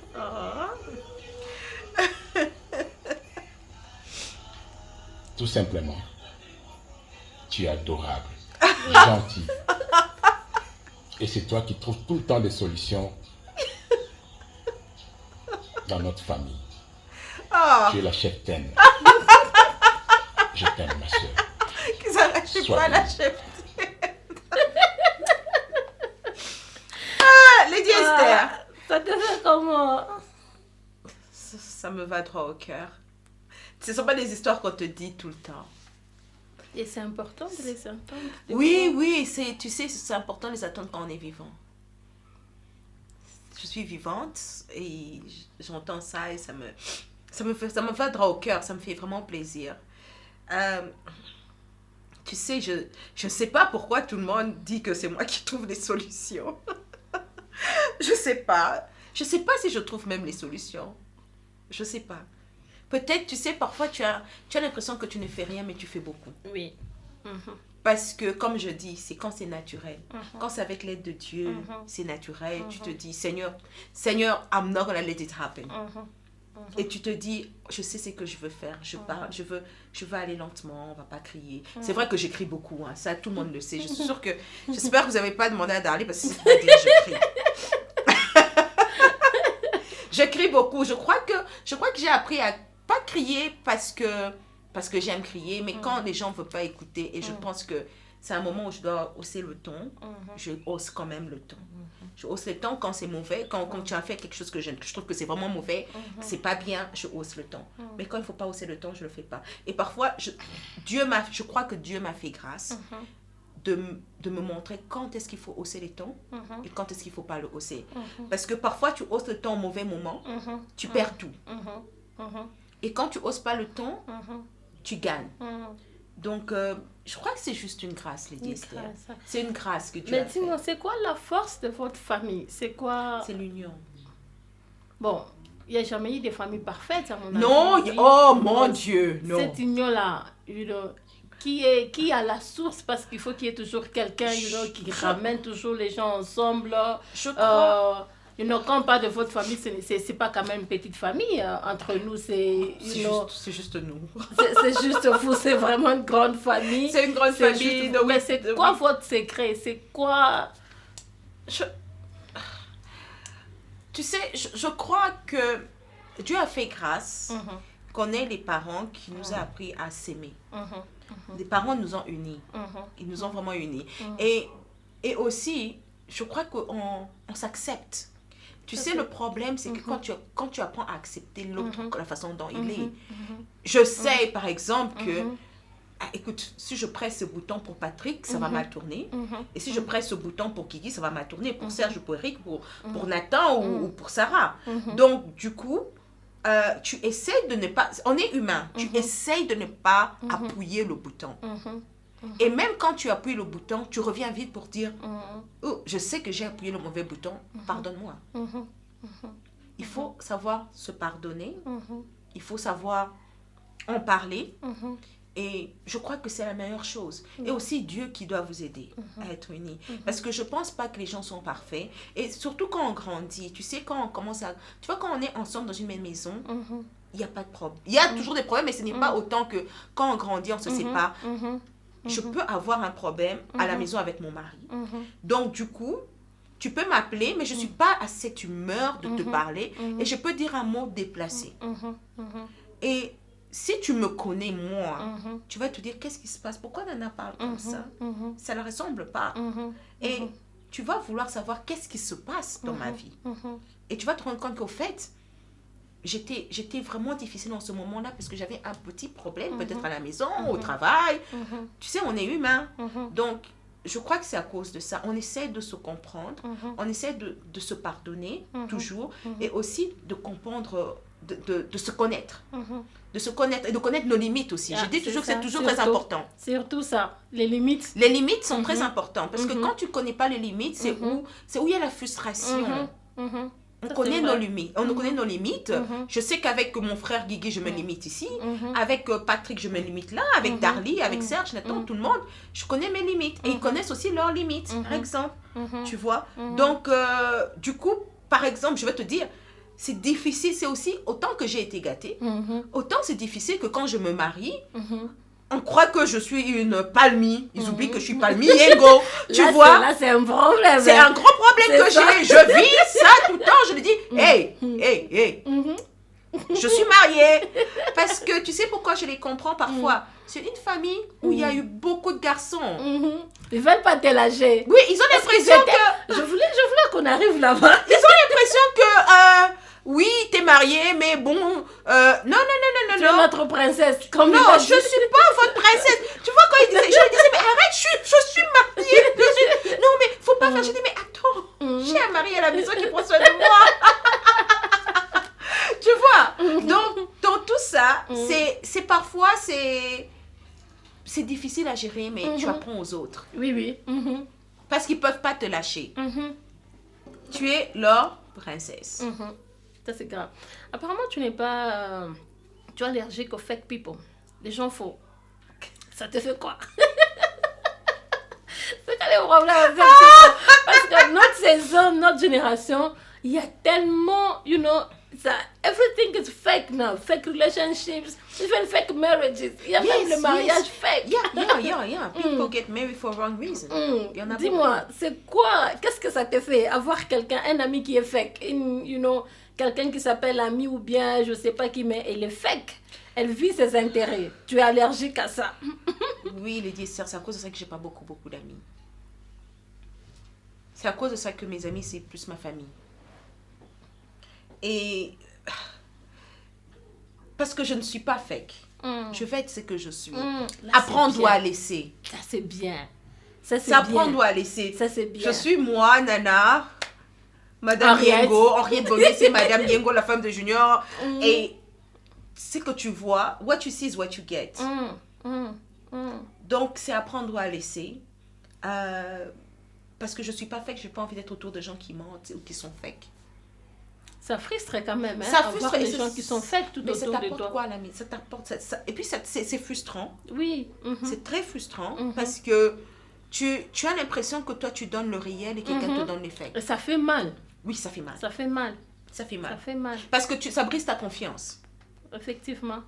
Tout simplement, tu es adorable, gentil. Et c'est toi qui trouves tout le temps des solutions dans notre famille. Oh, Tu es la cheftaine. Je t'aime, ma soeur. qu'ils n'arrachent Sois pas la bénie. chef. Ah, Lady Esther. ça te fait comment? Ça me va droit au cœur. Ce ne sont pas des histoires qu'on te dit tout le temps. Et c'est important de les entendre. Oui, oui, tu sais, c'est important de les attendre quand on est vivant. Je suis vivante et j'entends ça et ça me va droit au cœur, ça me fait vraiment plaisir. Tu sais, je sais pas pourquoi tout le monde dit que c'est moi qui trouve les solutions. Je sais pas. Je sais pas si je trouve même les solutions. Je sais pas. Peut-être, tu sais, parfois tu as l'impression que tu ne fais rien, mais tu fais beaucoup. Oui. Parce que, comme je dis, c'est quand c'est naturel. Quand c'est avec l'aide de Dieu, c'est naturel. Tu te dis, Seigneur, I'm not gonna let it happen. Et tu te dis, je sais ce que je veux faire. Je parle, je veux aller lentement, on va pas crier. C'est vrai que j'écris beaucoup, hein, ça tout le monde le sait. Je suis sûre que, j'espère que vous n'avez pas demandé à Darly parce que c'est pas dire je crie. Je crie beaucoup. Je crois que j'ai appris à pas crier parce que j'aime crier, mais quand les gens ne veulent pas écouter, et je pense que c'est un moment où je dois hausser le ton, je hausse quand même le ton. Je hausse le ton quand c'est mauvais, quand tu as fait quelque chose que je trouve que c'est vraiment mauvais, c'est pas bien, je hausse le ton. Mais quand il ne faut pas hausser le ton, je le fais pas. Et parfois, je crois que Dieu m'a fait grâce de me montrer quand est-ce qu'il faut hausser les tons et quand est-ce qu'il ne faut pas le hausser. Parce que parfois, tu hausses le ton au mauvais moment, tu perds tout. Et quand tu hausses pas le ton, tu gagnes. Donc, je crois que c'est juste une grâce, Lady Esther. C'est une grâce que Dieu a Mais fait. dis-moi, c'est quoi la force de votre famille? C'est quoi? C'est l'union. Bon, il n'y a jamais eu de famille parfaite, à mon avis. Non, Oui. oh mon Dieu, non. Cette union-là, qui est à la source, parce qu'il faut qu'il y ait toujours quelqu'un, qui ramène toujours les gens ensemble. Je crois... Quand on parle de votre famille, c'est pas quand même une petite famille. Entre nous, c'est juste nous. c'est juste vous, c'est vraiment une grande famille. C'est une grande famille. Mais c'est quoi votre secret? C'est quoi... Tu sais, je crois que Dieu a fait grâce qu'on ait les parents qui nous ont appris à s'aimer. Les parents nous ont unis. Ils nous ont vraiment unis. Et aussi, je crois qu'on s'accepte. Tu sais, le problème, c'est que quand tu apprends à accepter l'autre, la façon dont il est, je sais, par exemple, que, écoute, si je presse ce bouton pour Patrick, ça va mal tourner. Et si je presse ce bouton pour Kiki, ça va mal tourner. Pour Serge, pour Eric, pour Nathan ou pour Sarah. Donc, du coup, tu essaies de ne pas... On est humain. Tu essaies de ne pas appuyer le bouton. Et même quand tu appuies le bouton, tu reviens vite pour dire oh, je sais que j'ai appuyé le mauvais bouton, pardonne-moi. Il faut savoir se pardonner, il faut savoir en parler, et je crois que c'est la meilleure chose. Et aussi Dieu qui doit vous aider à être unis. Parce que je ne pense pas que les gens sont parfaits, et surtout quand on grandit, tu sais, quand on commence à... Tu vois, quand on est ensemble dans une même maison, il n'y a pas de problème. Il y a toujours des problèmes, mais ce n'est pas autant que quand on grandit, on se sépare. Je peux avoir un problème à la maison avec mon mari. Donc, du coup, tu peux m'appeler, mais je ne suis pas à cette humeur de te parler. Et je peux dire un mot déplacé. Et si tu me connais, moi, tu vas te dire, qu'est-ce qui se passe? Pourquoi Nana parle comme ça? Ça ne ressemble pas. Et tu vas vouloir savoir qu'est-ce qui se passe dans ma vie. Et tu vas te rendre compte qu'au fait, j'étais vraiment difficile en ce moment-là parce que j'avais un petit problème, peut-être à la maison, au travail. Tu sais, on est humain. Donc, je crois que c'est à cause de ça. On essaie de se comprendre, on essaie de se pardonner toujours, et aussi de comprendre, de se connaître. De se connaître et de connaître nos limites aussi. Je dis toujours que c'est toujours très important. Surtout ça, les limites. Les limites sont très importantes parce que quand tu ne connais pas les limites, c'est où il y a la frustration. On connaît nos limites. On connaît nos limites. Je sais qu'avec mon frère Guigui, je me limite ici. Avec Patrick, je me limite là. Avec Darly, avec Serge, Nathan, tout le monde, je connais mes limites. Et ils connaissent aussi leurs limites, par exemple. Tu vois? Donc, du coup, par exemple, je vais te dire, c'est difficile. C'est aussi, autant que j'ai été gâtée, autant c'est difficile que quand je me marie, on croit que je suis une palmie. Ils oublient que je suis palmie Yengo. Tu vois? Là, c'est un problème. C'est un gros problème que j'ai. Je vis ça tout le temps. Je lui dis, hey. Je suis mariée. Parce que tu sais pourquoi je les comprends parfois? C'est une famille où il y a eu beaucoup de garçons. Ils veulent pas te lâcher. Oui, ils ont l'impression que... Je voulais qu'on arrive là-bas. Ils ont l'impression que... oui, t'es mariée, mais bon... non. Tu es notre princesse. Comme non, je suis pas votre princesse. Tu vois, quand je lui disais, mais arrête, je suis mariée. Non, mais faut pas faire. Je dis, mais attends, j'ai un mari à la maison qui prend soin de moi. Tu vois? Donc, dans tout ça, c'est parfois, c'est difficile à gérer, mais tu apprends aux autres. Oui. Parce qu'ils peuvent pas te lâcher. Tu es leur princesse. Ça, c'est grave. Apparemment, tu n'es pas... tu es allergique aux fake people. Les gens faux. Ça te fait quoi? C'est quoi les problèmes avec ça? Parce que notre saison, notre génération, il y a tellement, everything is fake now. Fake relationships, even fake marriages. Il y a même le mariage fake. Yeah. People get married for wrong reason. Dis-moi, c'est quoi? Qu'est-ce que ça te fait avoir quelqu'un, un ami qui est fake? Quelqu'un qui s'appelle ami ou bien je sais pas qui, mais elle est fake. Elle vit ses intérêts. Tu es allergique à ça. Oui, Lady Esther, c'est à cause de ça que j'ai pas beaucoup d'amis. C'est à cause de ça que mes amis, c'est plus ma famille. Et... parce que je ne suis pas fake. Je vais être ce que je suis. Apprendre à laisser. Ça, c'est bien. Apprendre à laisser. Ça, c'est bien. Je suis moi, Nana... Madame Yengo, Henriette Bonnet, c'est Madame Yengo, la femme de Junior. Et c'est que tu vois, what you see is what you get. Donc, c'est apprendre à laisser. Parce que je ne suis pas fake, je n'ai pas envie d'être autour de gens qui mentent ou qui sont fake. Ça frustre quand même, hein, Ça avoir frustre, et des c'est- gens qui sont faits tout Mais ça autour de t'apporte toi. quoi, l'ami? Ça t'apporte... Et puis, c'est frustrant. Oui. C'est très frustrant Mhm. parce que tu as l'impression que toi, tu donnes le réel et quelqu'un te donne les faits. Et ça fait mal. Oui, ça fait mal. Ça fait mal. Ça fait Ça mal. fait mal. Parce que ça brise ta confiance. Effectivement.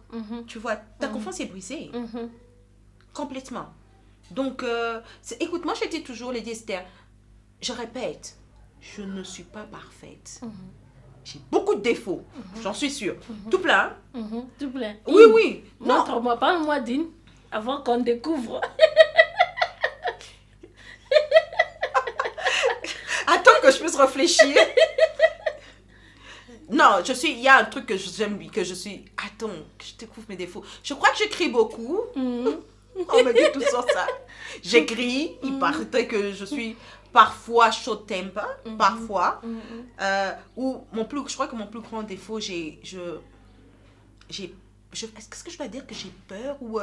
Tu vois, ta confiance est brisée. Mhm. Complètement. Donc, écoute, moi, je dis toujours, Lady Esther, je répète, je ne suis pas parfaite. J'ai beaucoup de défauts, j'en suis sûre. Tout plein. Tout plein. Oui, oui. Non, Montre-moi, parle-moi d'une, avant qu'on découvre. attends que je puisse réfléchir. Non, il y a un truc que j'aime, que je suis... Attends, que je découvre mes défauts. Je crois que j'écris beaucoup. On me dit tout ça. J'écris, il paraît que je suis parfois chaud temper, parfois. Ou je crois que mon plus grand défaut, est-ce que je dois dire que j'ai peur ou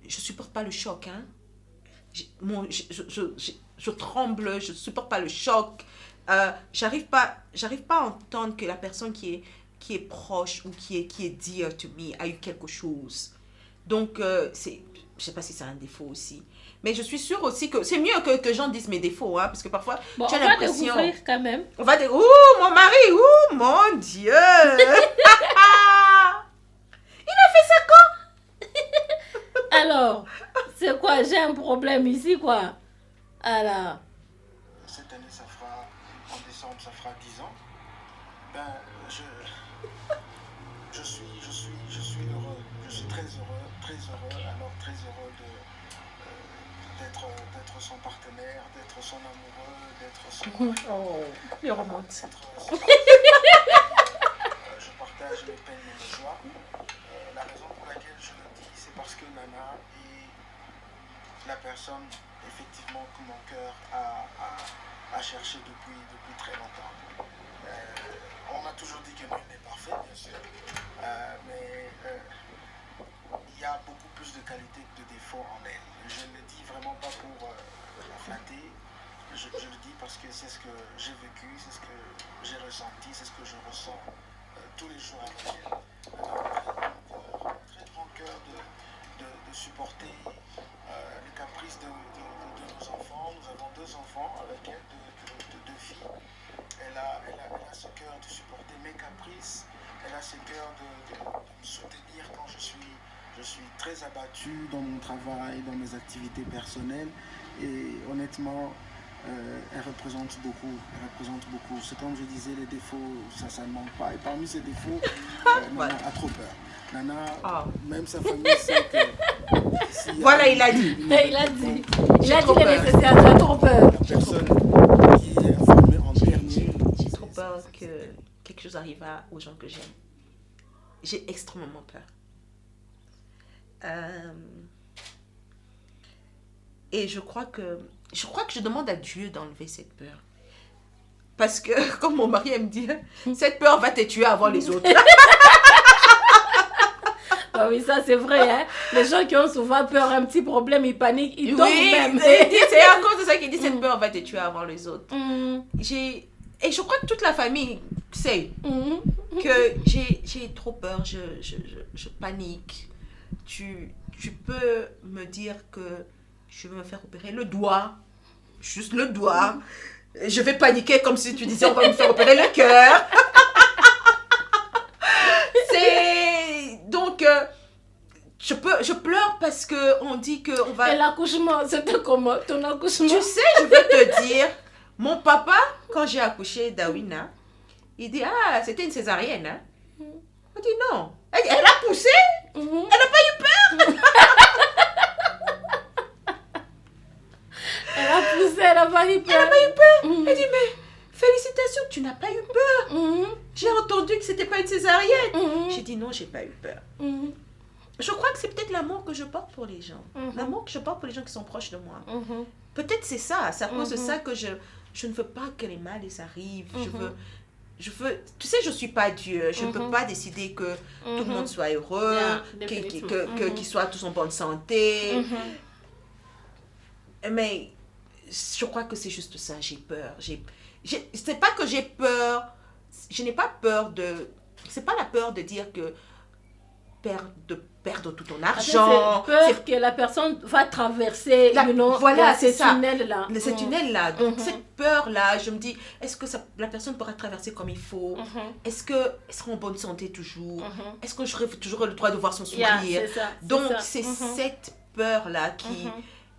je supporte pas le choc, hein? Je tremble, je supporte pas le choc. J'arrive pas à entendre que la personne qui est proche ou qui est dear to me a eu quelque chose. Donc, je sais pas si c'est un défaut aussi. Mais je suis sûre aussi que c'est mieux que les gens disent mes défauts, hein, parce que parfois, Bon, tu as on va l'impression... découvrir quand même. On va dire, ouh, mon mari, ouh, mon Dieu. Il a fait ça quand? Alors, c'est quoi? J'ai un problème ici, quoi. Alors, Cette année, en décembre, ça fera 10 ans. Ben, je suis heureux. Je suis très heureux. Alors, très heureux d'être son partenaire, d'être son amoureux, d'être son... Oh, il remonte. Je partage mes peines et mes joies. La raison pour laquelle je le dis, c'est parce que Nana est la personne, effectivement, que mon cœur a cherché depuis très longtemps. On m'a toujours dit que nul n'est parfait, bien sûr. Mais il y a beaucoup plus de qualités que de défauts en elle. Je ne le dis vraiment pas pour la flatter. Je le dis parce que c'est ce que j'ai vécu, c'est ce que j'ai ressenti, c'est ce que je ressens tous les jours avec elle. Très grand cœur de supporter les caprices de nos enfants. Nous avons 2 enfants avec elle, 2 filles. Elle a ce cœur de supporter mes caprices. Elle a ce cœur de me soutenir quand je suis très abattu dans mon travail, dans mes activités personnelles. Et honnêtement, elle représente beaucoup. C'est comme je disais, les défauts, ça ne manque pas. Et parmi ces défauts, Nana a trop peur. Nana, même sa famille sait que... Voilà, il a dit. il a dit. Il a dit trop le peur. nécessaire, tu as trop peur. La personne qui est informée en dernier, J'ai trop peur que quelque chose arrive aux gens que j'aime. J'ai extrêmement peur. Et je crois que je demande à Dieu d'enlever cette peur. Parce que, comme mon mari aime dire, cette peur va te tuer avant les autres. Ah oui, ça c'est vrai, hein. Les gens qui ont souvent peur, un petit problème, ils paniquent, ils tombent même. C'est à cause de ça qu'il dit cette peur va te tuer avant les autres. Mhm. Et je crois que toute la famille sait Mhm. que j'ai trop peur, je panique. Tu peux me dire que je vais me faire opérer le doigt, juste le doigt. Je vais paniquer comme si tu disais on va me faire opérer le cœur. Donc, je pleure parce qu'on dit qu'on va... Et l'accouchement, c'était comment ton accouchement? Tu sais, je vais te dire, mon papa, quand j'ai accouché d'Awina, il dit, ah, c'était une césarienne. Hein? On dit, non. Elle a poussé. Mhm. Elle n'a pas eu peur. Elle a poussé, elle a pas eu peur. Elle n'a pas eu peur. Mhm. Elle dit, mais félicitations, tu n'as pas eu peur. Mhm. J'ai entendu que c'était pas une césarienne. Mhm. J'ai dit, non, j'ai pas eu peur. Mhm. Je crois que c'est peut-être l'amour que je porte pour les gens. Mhm. L'amour que je porte pour les gens qui sont proches de moi. Mhm. Peut-être c'est ça. C'est à cause de Mhm. ça que je ne veux pas que les mal arrivent. Je veux, tu sais, je suis pas Dieu. Je ne peux pas décider que tout le monde soit heureux, Yeah, qu'ils définitivement. soient tous en bonne santé. Mhm. Mais je crois que c'est juste ça. J'ai peur. C'est pas que j'ai peur. je n'ai pas peur de... C'est pas la peur de dire que perdre tout ton argent. C'est peur que la personne va traverser voilà, c'est ce ça. tunnel-là. Ce tunnel-là. Donc, cette peur-là, je me dis, est-ce que la personne pourra traverser comme il faut? Est-ce qu'elle sera en bonne santé toujours? Est-ce que j'aurai toujours le droit de voir son sourire? C'est ça, Donc, c'est cette peur-là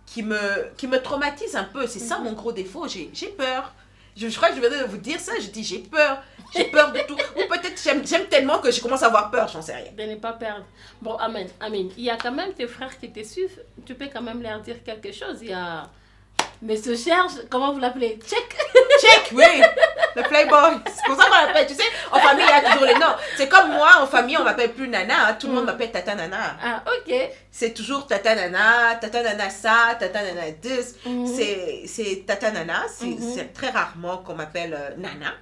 qui me traumatise un peu. C'est ça mon gros défaut. J'ai peur. Je crois que je vais vous dire ça. Je dis, j'ai peur. J'ai peur de tout. Ou peut-être j'aime tellement que je commence à avoir peur, j'en sais rien. De ne pas perdre. Bon, Amen. Il y a quand même tes frères qui te suivent. Tu peux quand même leur dire quelque chose. Il y a Monsieur Serge, comment vous l'appelez? Check. Check, oui. Le playboy. C'est pour ça qu'on l'appelle. Tu sais, en famille, il y a toujours les noms. C'est comme moi, en famille, on m'appelle plus Nana. Hein. Tout le monde m'appelle Tata Nana. Ah, ok. C'est toujours Tata Nana ça, Tata Nana this. C'est Tata Nana. C'est très rarement qu'on m'appelle Nana.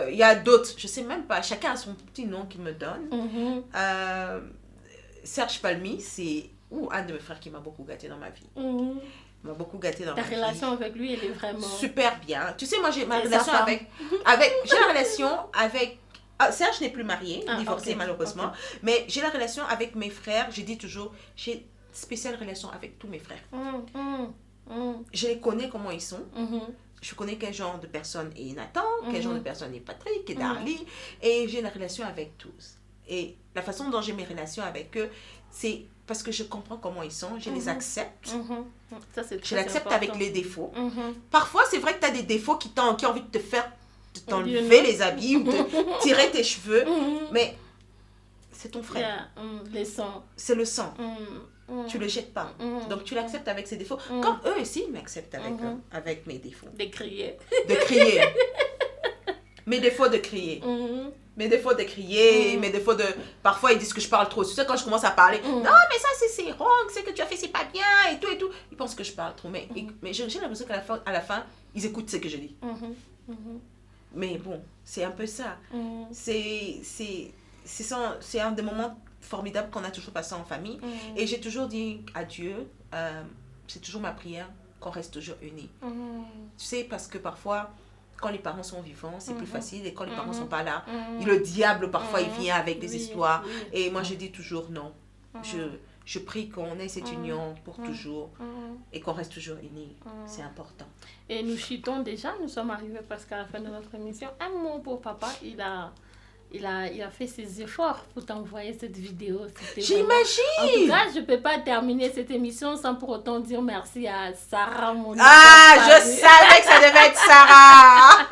Il y a d'autres, je sais même pas. Chacun a son petit nom qu'il me donne. Serge Palmy, c'est un de mes frères qui m'a beaucoup gâté dans ma vie. M'a beaucoup gâté dans ma vie. Ta relation avec lui, elle est vraiment... Super bien. Tu sais, moi, j'ai ma relation avec... J'ai la relation avec... Serge n'est plus marié, divorcé malheureusement. Mais j'ai la relation avec mes frères. Je dis toujours, j'ai une spéciale relation avec tous mes frères. Je les connais comment ils sont. Je connais quel genre de personne est Nathan, quel genre de personne est Patrick, et Darly. Et j'ai une relation avec tous. Et la façon dont j'ai mes relations avec eux, c'est parce que je comprends comment ils sont, je les accepte. Ça, je l'accepte avec les défauts. Parfois, c'est vrai que tu as des défauts qui ont envie de te faire t'enlever les habits ou de tirer tes cheveux, mais c'est ton frère. Les sangs. C'est le sang. Tu le jettes pas. Donc tu l'acceptes avec ses défauts. Comme eux aussi, ils m'acceptent avec mes défauts. De crier. De crier. Mes défauts de crier. Mes défauts de crier, mes défauts de... Parfois, ils disent que je parle trop. Tu sais, quand je commence à parler, non, mais ça, c'est wrong, c'est que tu as fait, c'est pas bien, et tout, et tout. Ils pensent que je parle trop. Mais j'ai l'impression qu'à la fin, ils écoutent ce que je dis. Mais bon, c'est un peu ça. C'est un des moments formidables qu'on a toujours passé en famille. Et j'ai toujours dit à Dieu, c'est toujours ma prière, qu'on reste toujours unis. Tu sais, parce que parfois... Quand les parents sont vivants, c'est plus facile. Et quand les parents ne sont pas là, le diable, parfois, il vient avec des histoires. Et moi, je dis toujours non. Je prie qu'on ait cette union pour toujours et qu'on reste toujours unis. C'est important. Et nous chutons déjà. Nous sommes arrivés presque à la fin de notre émission. Un mot pour papa. Il a fait ses efforts pour t'envoyer cette vidéo. J'imagine! En tout cas, je ne peux pas terminer cette émission sans pour autant dire merci à Sarah, mon je savais que ça devait être Sarah!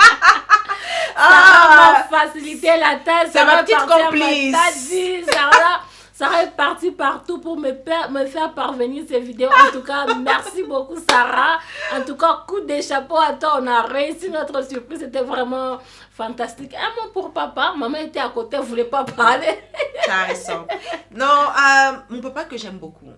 Sarah m'a facilité la tâche. C'est ma petite complice. Sarah est partie partout pour me faire parvenir ces vidéos. En tout cas, merci beaucoup, Sarah. En tout cas, coup de chapeau à toi. On a réussi notre surprise. C'était vraiment fantastique. Un mot pour papa. Maman était à côté, elle ne voulait pas parler. T'as raison. Non, mon papa que j'aime beaucoup.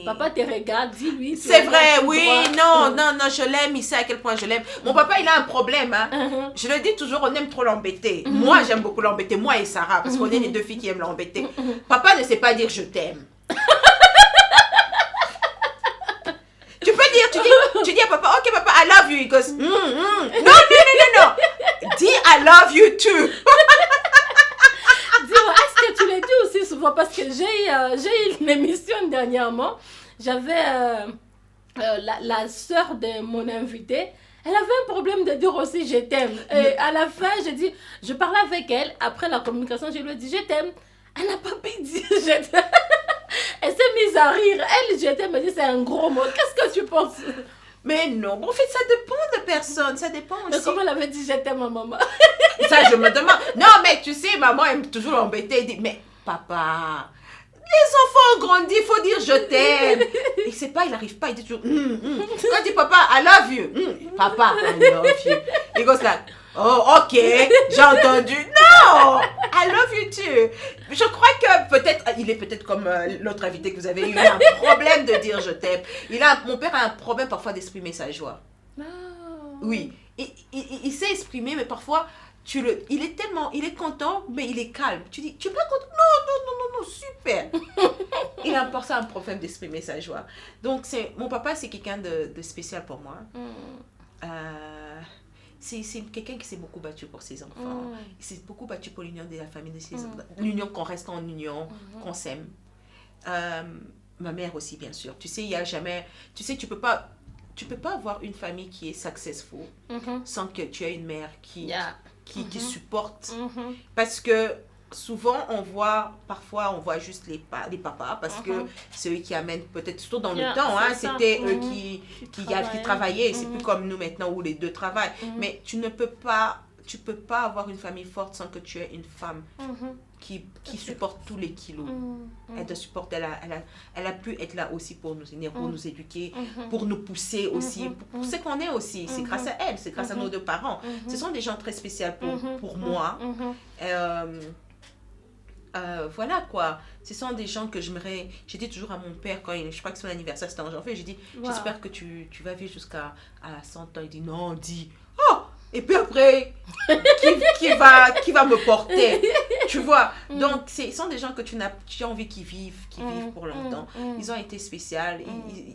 Papa te regarde, dis-lui. C'est vrai, oui, non, je l'aime, il sait à quel point je l'aime. Mon papa, il a un problème, hein. Je le dis toujours, on aime trop l'embêter. Moi, j'aime beaucoup l'embêter, moi et Sarah, parce qu'on est les deux filles qui aiment l'embêter. Papa ne sait pas dire je t'aime. Tu peux dire, tu dis à papa, ok papa, I love you. Il goes, non. Dis I love you too. Dis-moi, est-ce que tu l'as dit aussi souvent? Parce que j'ai eu une émission dernièrement. J'avais la sœur de mon invité. Elle avait un problème de dire aussi je t'aime. Et à la fin, je parlais avec elle. Après la communication, je lui ai dit je t'aime. Elle n'a pas pu dire je t'aime. Elle s'est mise à rire. Elle, je t'aime, elle dit c'est un gros mot. Qu'est-ce que tu penses? Mais non, en fait, ça dépend de personne, ça dépend aussi. Mais comment elle avait dit je t'aime à maman? Ça, je me demande. Non, mais tu sais, maman aime toujours l'embêter. Elle dit, mais papa, les enfants ont grandi, il faut dire je t'aime. Il sait pas, il n'arrive pas, il dit toujours, Quand il dit papa, I love you. Papa, I love you. Il goes like, oh, ok, j'ai entendu. Non, I love you too. Je crois que peut-être, il est peut-être comme l'autre invité que vous avez eu, il a un problème de dire je t'aime. Mon père a un problème parfois d'exprimer sa joie. Oui, il sait exprimer, mais parfois, il est content, mais il est calme. Tu dis, tu es pas content? Non, super. Il a parfois un problème d'exprimer sa joie. Donc, mon papa, c'est quelqu'un de spécial pour moi. c'est quelqu'un qui s'est beaucoup battu pour ses enfants. Il s'est beaucoup battu pour l'union de la famille, l'union, qu'on reste en union, qu'on s'aime. Ma mère aussi, bien sûr. Tu sais, il y a jamais... Tu sais, tu peux pas avoir une famille qui est successful sans que tu aies une mère qui supporte. Parce que souvent, parfois, on voit juste les papas, parce que c'est eux qui amènent, peut-être, surtout dans le temps, c'était eux qui travaillaient. C'est plus comme nous maintenant où les deux travaillent. Mais tu peux pas avoir une famille forte sans que tu aies une femme qui supporte tous les kilos. Elle te supporte, elle a pu être là aussi pour nous aider, pour nous éduquer, pour nous pousser aussi, pour ce qu'on est aussi. C'est grâce à elle, c'est grâce à nos deux parents. Ce sont des gens très spéciaux pour moi. Voilà quoi, ce sont des gens que j'aimerais. J'ai dit toujours à mon père, quand je crois que son anniversaire c'était en janvier, j'ai dit j'espère que tu vas vivre jusqu'à 100 ans. Il dit non, dis et puis après qui va me porter, tu vois. Donc ce sont des gens que tu as envie qu'ils vivent pour longtemps. Ils ont été spéciaux,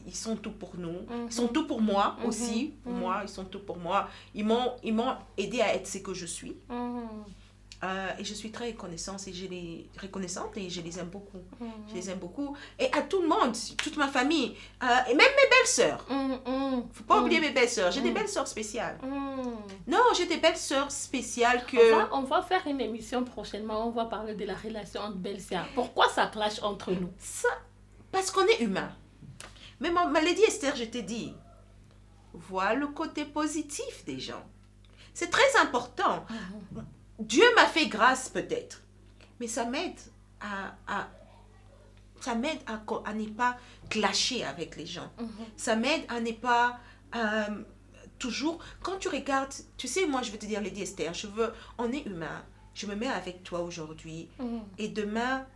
ils sont tout pour nous, ils sont tout pour moi aussi. Pour moi, ils sont tout pour moi. Ils m'ont aidé à être ce que je suis. Et je suis très reconnaissante et je les aime beaucoup. Je les aime beaucoup. Et à tout le monde, toute ma famille, et même mes belles-sœurs. Faut pas oublier mes belles-sœurs. J'ai des belles-sœurs spéciales. Non, j'ai des belles-sœurs spéciales que... On va faire une émission prochainement, on va parler de la relation entre belles-sœurs. Pourquoi ça clash entre nous? Parce qu'on est humain. Mais ma Lady Esther, je t'ai dit, vois le côté positif des gens. C'est très important. Dieu m'a fait grâce peut-être, mais ça m'aide à ne pas clasher avec les gens. Ça m'aide à ne pas toujours, quand tu regardes, tu sais, moi je veux te dire, Lady Esther, on est humain, je me mets avec toi aujourd'hui et demain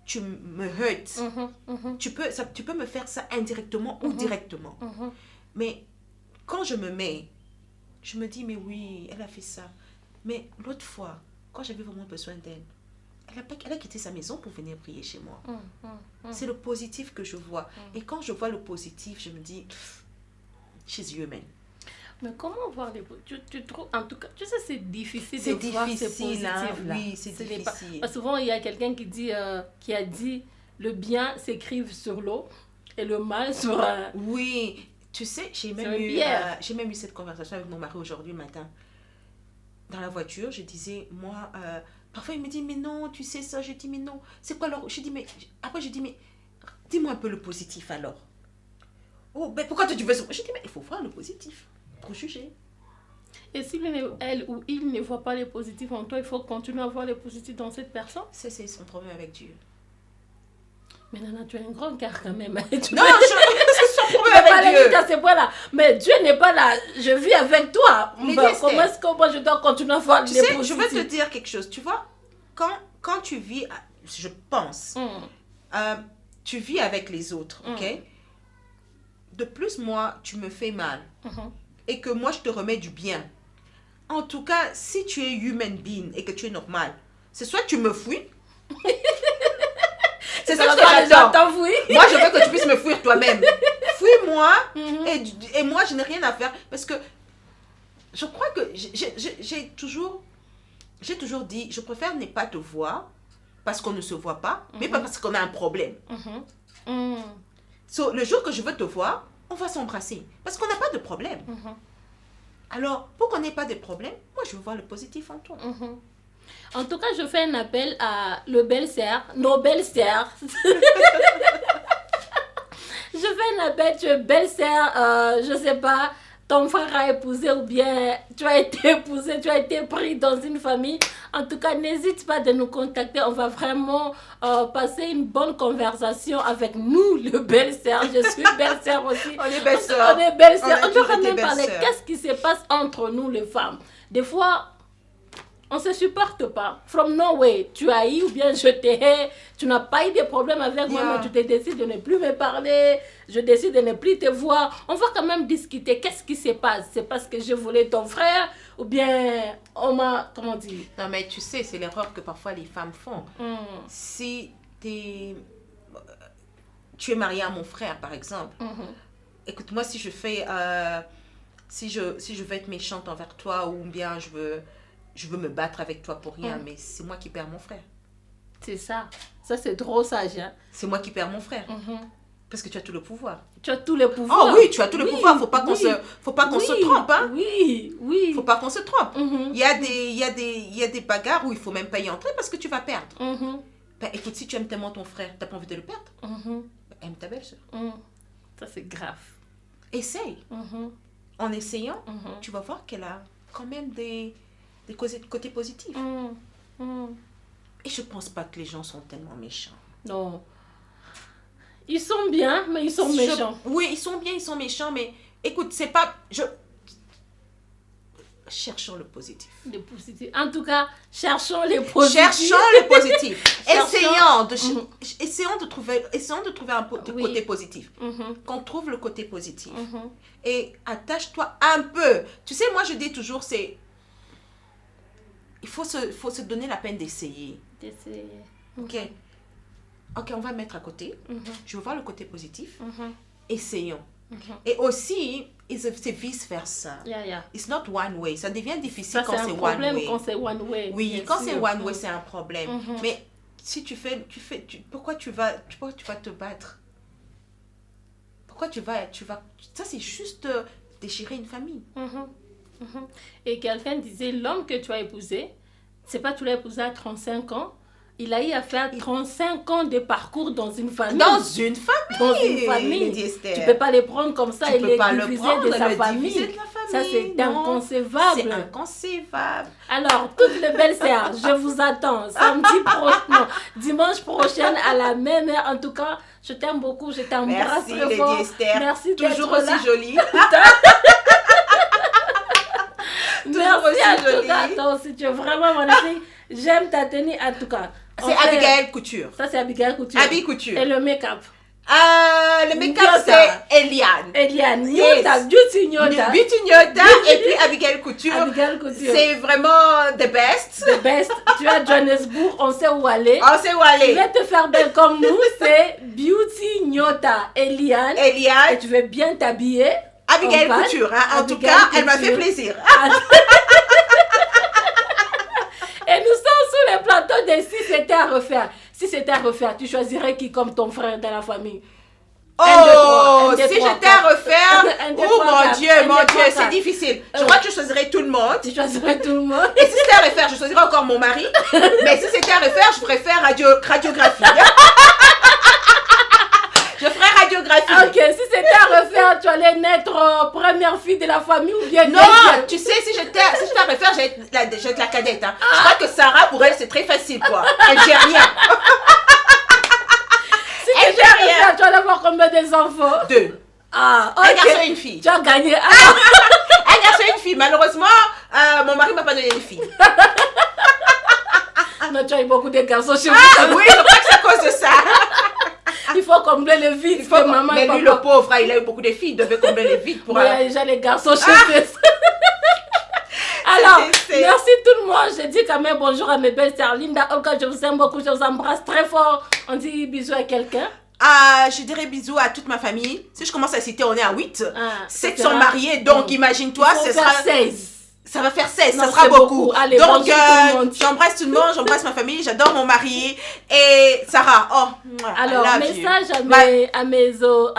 tu me hurts. Tu peux me faire ça indirectement ou directement. Mais quand je me dis, mais oui, elle a fait ça. Mais l'autre fois, quand j'avais vraiment besoin d'elle, elle a quitté sa maison pour venir prier chez moi. C'est le positif que je vois. Et quand je vois le positif, je me dis, she's human. Mais comment voir les positifs? Tu trouves, en tout cas, tu sais, c'est difficile de voir ces positifs-là. Oui, c'est difficile. Parce que souvent, il y a quelqu'un qui a dit, le bien s'écrive sur l'eau et le mal sur... Oui, tu sais, j'ai même eu cette conversation avec mon mari aujourd'hui matin. Dans la voiture, je disais, moi, parfois il me dit, mais non, tu sais ça. Je dis, mais non, c'est quoi alors? Après, je dis, mais dis-moi un peu le positif alors. Oh, mais pourquoi tu veux ça? Je dis, mais il faut voir le positif pour juger. Et si elle ou il ne voit pas les positifs en toi, il faut continuer à voir les positifs dans cette personne. C'est son problème avec Dieu. Mais Nana, tu as un grand cœur quand même. Non, c'est son problème avec Dieu. À ce point-là. Mais Dieu n'est pas là. Je vis avec toi. Comment est-ce que moi je dois continuer à voir les positifs? Je veux te dire quelque chose. Tu vois, quand tu vis, je pense, tu vis avec les autres, ok? De plus, moi, tu me fais mal. Et que moi, je te remets du bien. En tout cas, si tu es human being et que tu es normal, c'est soit tu me fuis. C'est ça que j'attends. Moi, je veux que tu puisses me fuir toi-même. Fuis-moi et moi, je n'ai rien à faire. Parce que je crois que j'ai toujours dit, je préfère ne pas te voir parce qu'on ne se voit pas, mais pas parce qu'on a un problème. So, le jour que je veux te voir, on va s'embrasser. Parce qu'on n'a pas de problème. Alors, pour qu'on n'ait pas de problème, moi, je veux voir le positif en toi. En tout cas, je fais un appel à nos belles-sœurs. Je fais un appel, tu es belle-sœur, je sais pas, ton frère a épousé ou bien tu as été épousé, tu as été pris dans une famille. En tout cas, n'hésite pas de nous contacter. On va vraiment passer une bonne conversation avec nous, le belle-sœur. Je suis belle-sœur aussi. On est belle-sœur. On est belle-sœur. On devrait même parler. Qu'est-ce qui se passe entre nous, les femmes? Des fois, on ne se supporte pas. From nowhere, tu as eu ou bien je te hais, tu n'as pas eu de problème avec moi, mais tu te décides de ne plus me parler, je décide de ne plus te voir. On va quand même discuter. Qu'est-ce qui se passe? C'est parce que je voulais ton frère ou bien on m'a... Comment dire? Non, mais tu sais, c'est l'erreur que parfois les femmes font. Si tu es mariée à mon frère, par exemple, écoute-moi, si je fais si je veux être méchante envers toi ou bien je veux me battre avec toi pour rien, mais c'est moi qui perds mon frère. C'est ça. Ça, c'est trop sage. Hein? C'est moi qui perds mon frère. Parce que tu as tout le pouvoir. Tu as tous les pouvoirs. Oh oui, tu as tout le pouvoir. Faut pas qu'on se trompe. Hein? Oui. Faut pas qu'on se trompe. Il y a des bagarres où il faut même pas y entrer parce que tu vas perdre. Ben, écoute, si tu aimes tellement ton frère, t'as pas envie de le perdre. Ben, aime ta belle-sœur. Ça, c'est grave. Essaye. En essayant, tu vas voir qu'elle a quand même des côtés positifs. Et je pense pas que les gens sont tellement méchants. Non. Ils sont bien, mais ils sont méchants. Oui, ils sont bien, ils sont méchants, mais écoute, c'est pas... Cherchons le positif. Les positifs. En tout cas, cherchons les positifs. Cherchons le positif. Essayons de trouver un côté positif. Qu'on trouve le côté positif. Et attache-toi un peu. Tu sais, moi je dis toujours, il faut se donner la peine d'essayer. Ok, on va mettre à côté. Je veux voir le côté positif. Essayons. Et aussi, c'est vice-versa. It's not one way. Ça devient difficile quand c'est one way. Quand c'est one way. Oui, quand c'est one way, c'est un problème. Mais si pourquoi tu vas te battre? Pourquoi tu vas... Ça, c'est juste déchirer une famille. Et quelqu'un disait, l'homme que tu as épousé, c'est pas tu l'as épousé à 35 ans. Il a eu à faire 35 ans de parcours dans une famille. Dans une famille. Tu peux pas les prendre comme ça et les diviser de sa famille. Ça, c'est inconcevable. C'est inconcevable. Alors, toutes les belles sœurs, je vous attends dimanche prochain à la même heure. En tout cas, je t'aime beaucoup, je t'embrasse très fort. Merci d'être toujours aussi jolie. Merci à toi. Toi aussi, tu es vraiment magnifique. J'aime ta tenue en tout cas. C'est Abigail Couture. Ça, c'est Abigail Couture. Abi Couture. Et le make-up? Le make-up, c'est Eliane. Eliane. Nyota. Beauty Nyota. Beauty Nyota. Et puis Abigail Couture. Abigail Couture. C'est vraiment the best. The best. Tu es à Johannesburg, on sait où aller. On sait où aller. Tu vas te faire bien comme nous, c'est Beauty Nyota. Eliane. Et tu veux bien t'habiller. Abigail Couture. Hein. En tout cas, elle m'a fait plaisir. Et nous sommes sur les plateaux de Si c'était à refaire. Si c'était à refaire, tu choisirais qui comme ton frère dans la famille? Oh, si j'étais à refaire, oh mon Dieu, c'est difficile. Je crois que je choisirais tout le monde. Tu choisirais tout le monde. Et si c'était à refaire, je choisirais encore mon mari. Mais si c'était à refaire, je préfère radiographie. Je ferais radiographie. Ok, si c'était à refaire, tu allais naître première fille de la famille ou bien non, tu sais, si j'étais à refaire, j'ai être la cadette. Hein. Je crois que Sarah, pour elle, c'est très facile, quoi. Elle gère rien. Si t'étais à refaire, tu allais avoir combien des enfants? 2. Ah, ok. Un garçon et une fille. Tu as gagné. Un garçon et une fille. Malheureusement, mon mari m'a pas donné une fille. Mais tu as eu beaucoup de garçons chez vous. Ah oui, je crois que c'est à cause de ça. Il faut combler le vide. Maman mais lui, le pauvre, il a eu beaucoup de filles. Il devait combler le vide pour... il y a déjà les garçons chez eux. Alors, merci tout le monde. Je dis quand même bonjour à mes belles sœurs. Linda, Olga, je vous aime beaucoup. Je vous embrasse très fort. On dit bisous à quelqu'un. Je dirais bisous à toute ma famille. Si je commence à citer, on est à 8. 7 sera... sont mariés, donc imagine-toi, ce sera 16. Ça va faire 16, non, ça sera beaucoup. Allez, donc, j'embrasse tout le monde, j'embrasse ma famille, j'adore mon mari. Et Sarah, alors, message à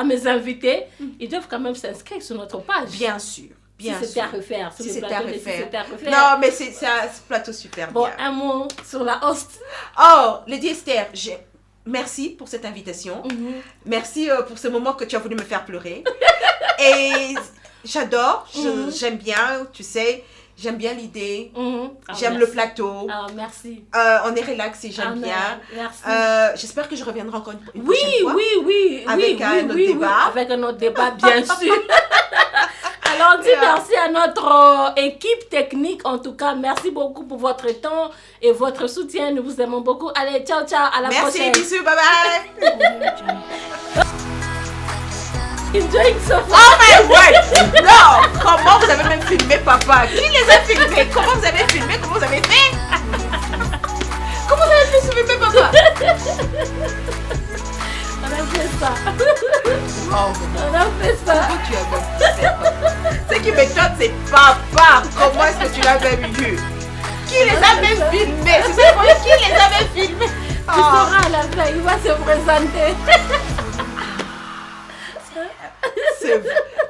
mes invités, ils doivent quand même s'inscrire sur notre page. Bien sûr. Bien si c'était à refaire. Si c'était à refaire. Non, mais c'est un plateau super bien. Bon, un mot sur la host. Oh, Lady Esther, merci pour cette invitation. Merci pour ce moment que tu as voulu me faire pleurer. Et j'adore, j'aime bien, tu sais. J'aime bien l'idée, j'aime le plateau. Ah, merci. On est relax et j'aime bien. Merci. J'espère que je reviendrai encore une prochaine fois. Oui. Avec un autre débat. Avec un autre débat, bien sûr. Alors, on dit merci à notre équipe technique. En tout cas, merci beaucoup pour votre temps et votre soutien. Nous vous aimons beaucoup. Allez, ciao, à la prochaine. Merci, bisous, bye bye. Enjoying so far. Oh my word! Non! Comment vous avez même filmé, papa? Qui les a filmés? Comment vous avez filmé? Comment vous avez fait? Comment vous avez fait filmer, papa? On a fait ça. Oh, on a fait ça. Tu as bon. C'est qui m'étonne. même eu? Qui les avait filmés? Si c'est vrai, qui les avait filmés? Tu sauras à la fin, il va se présenter.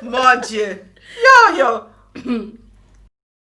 Mon Dieu. Yo, yo.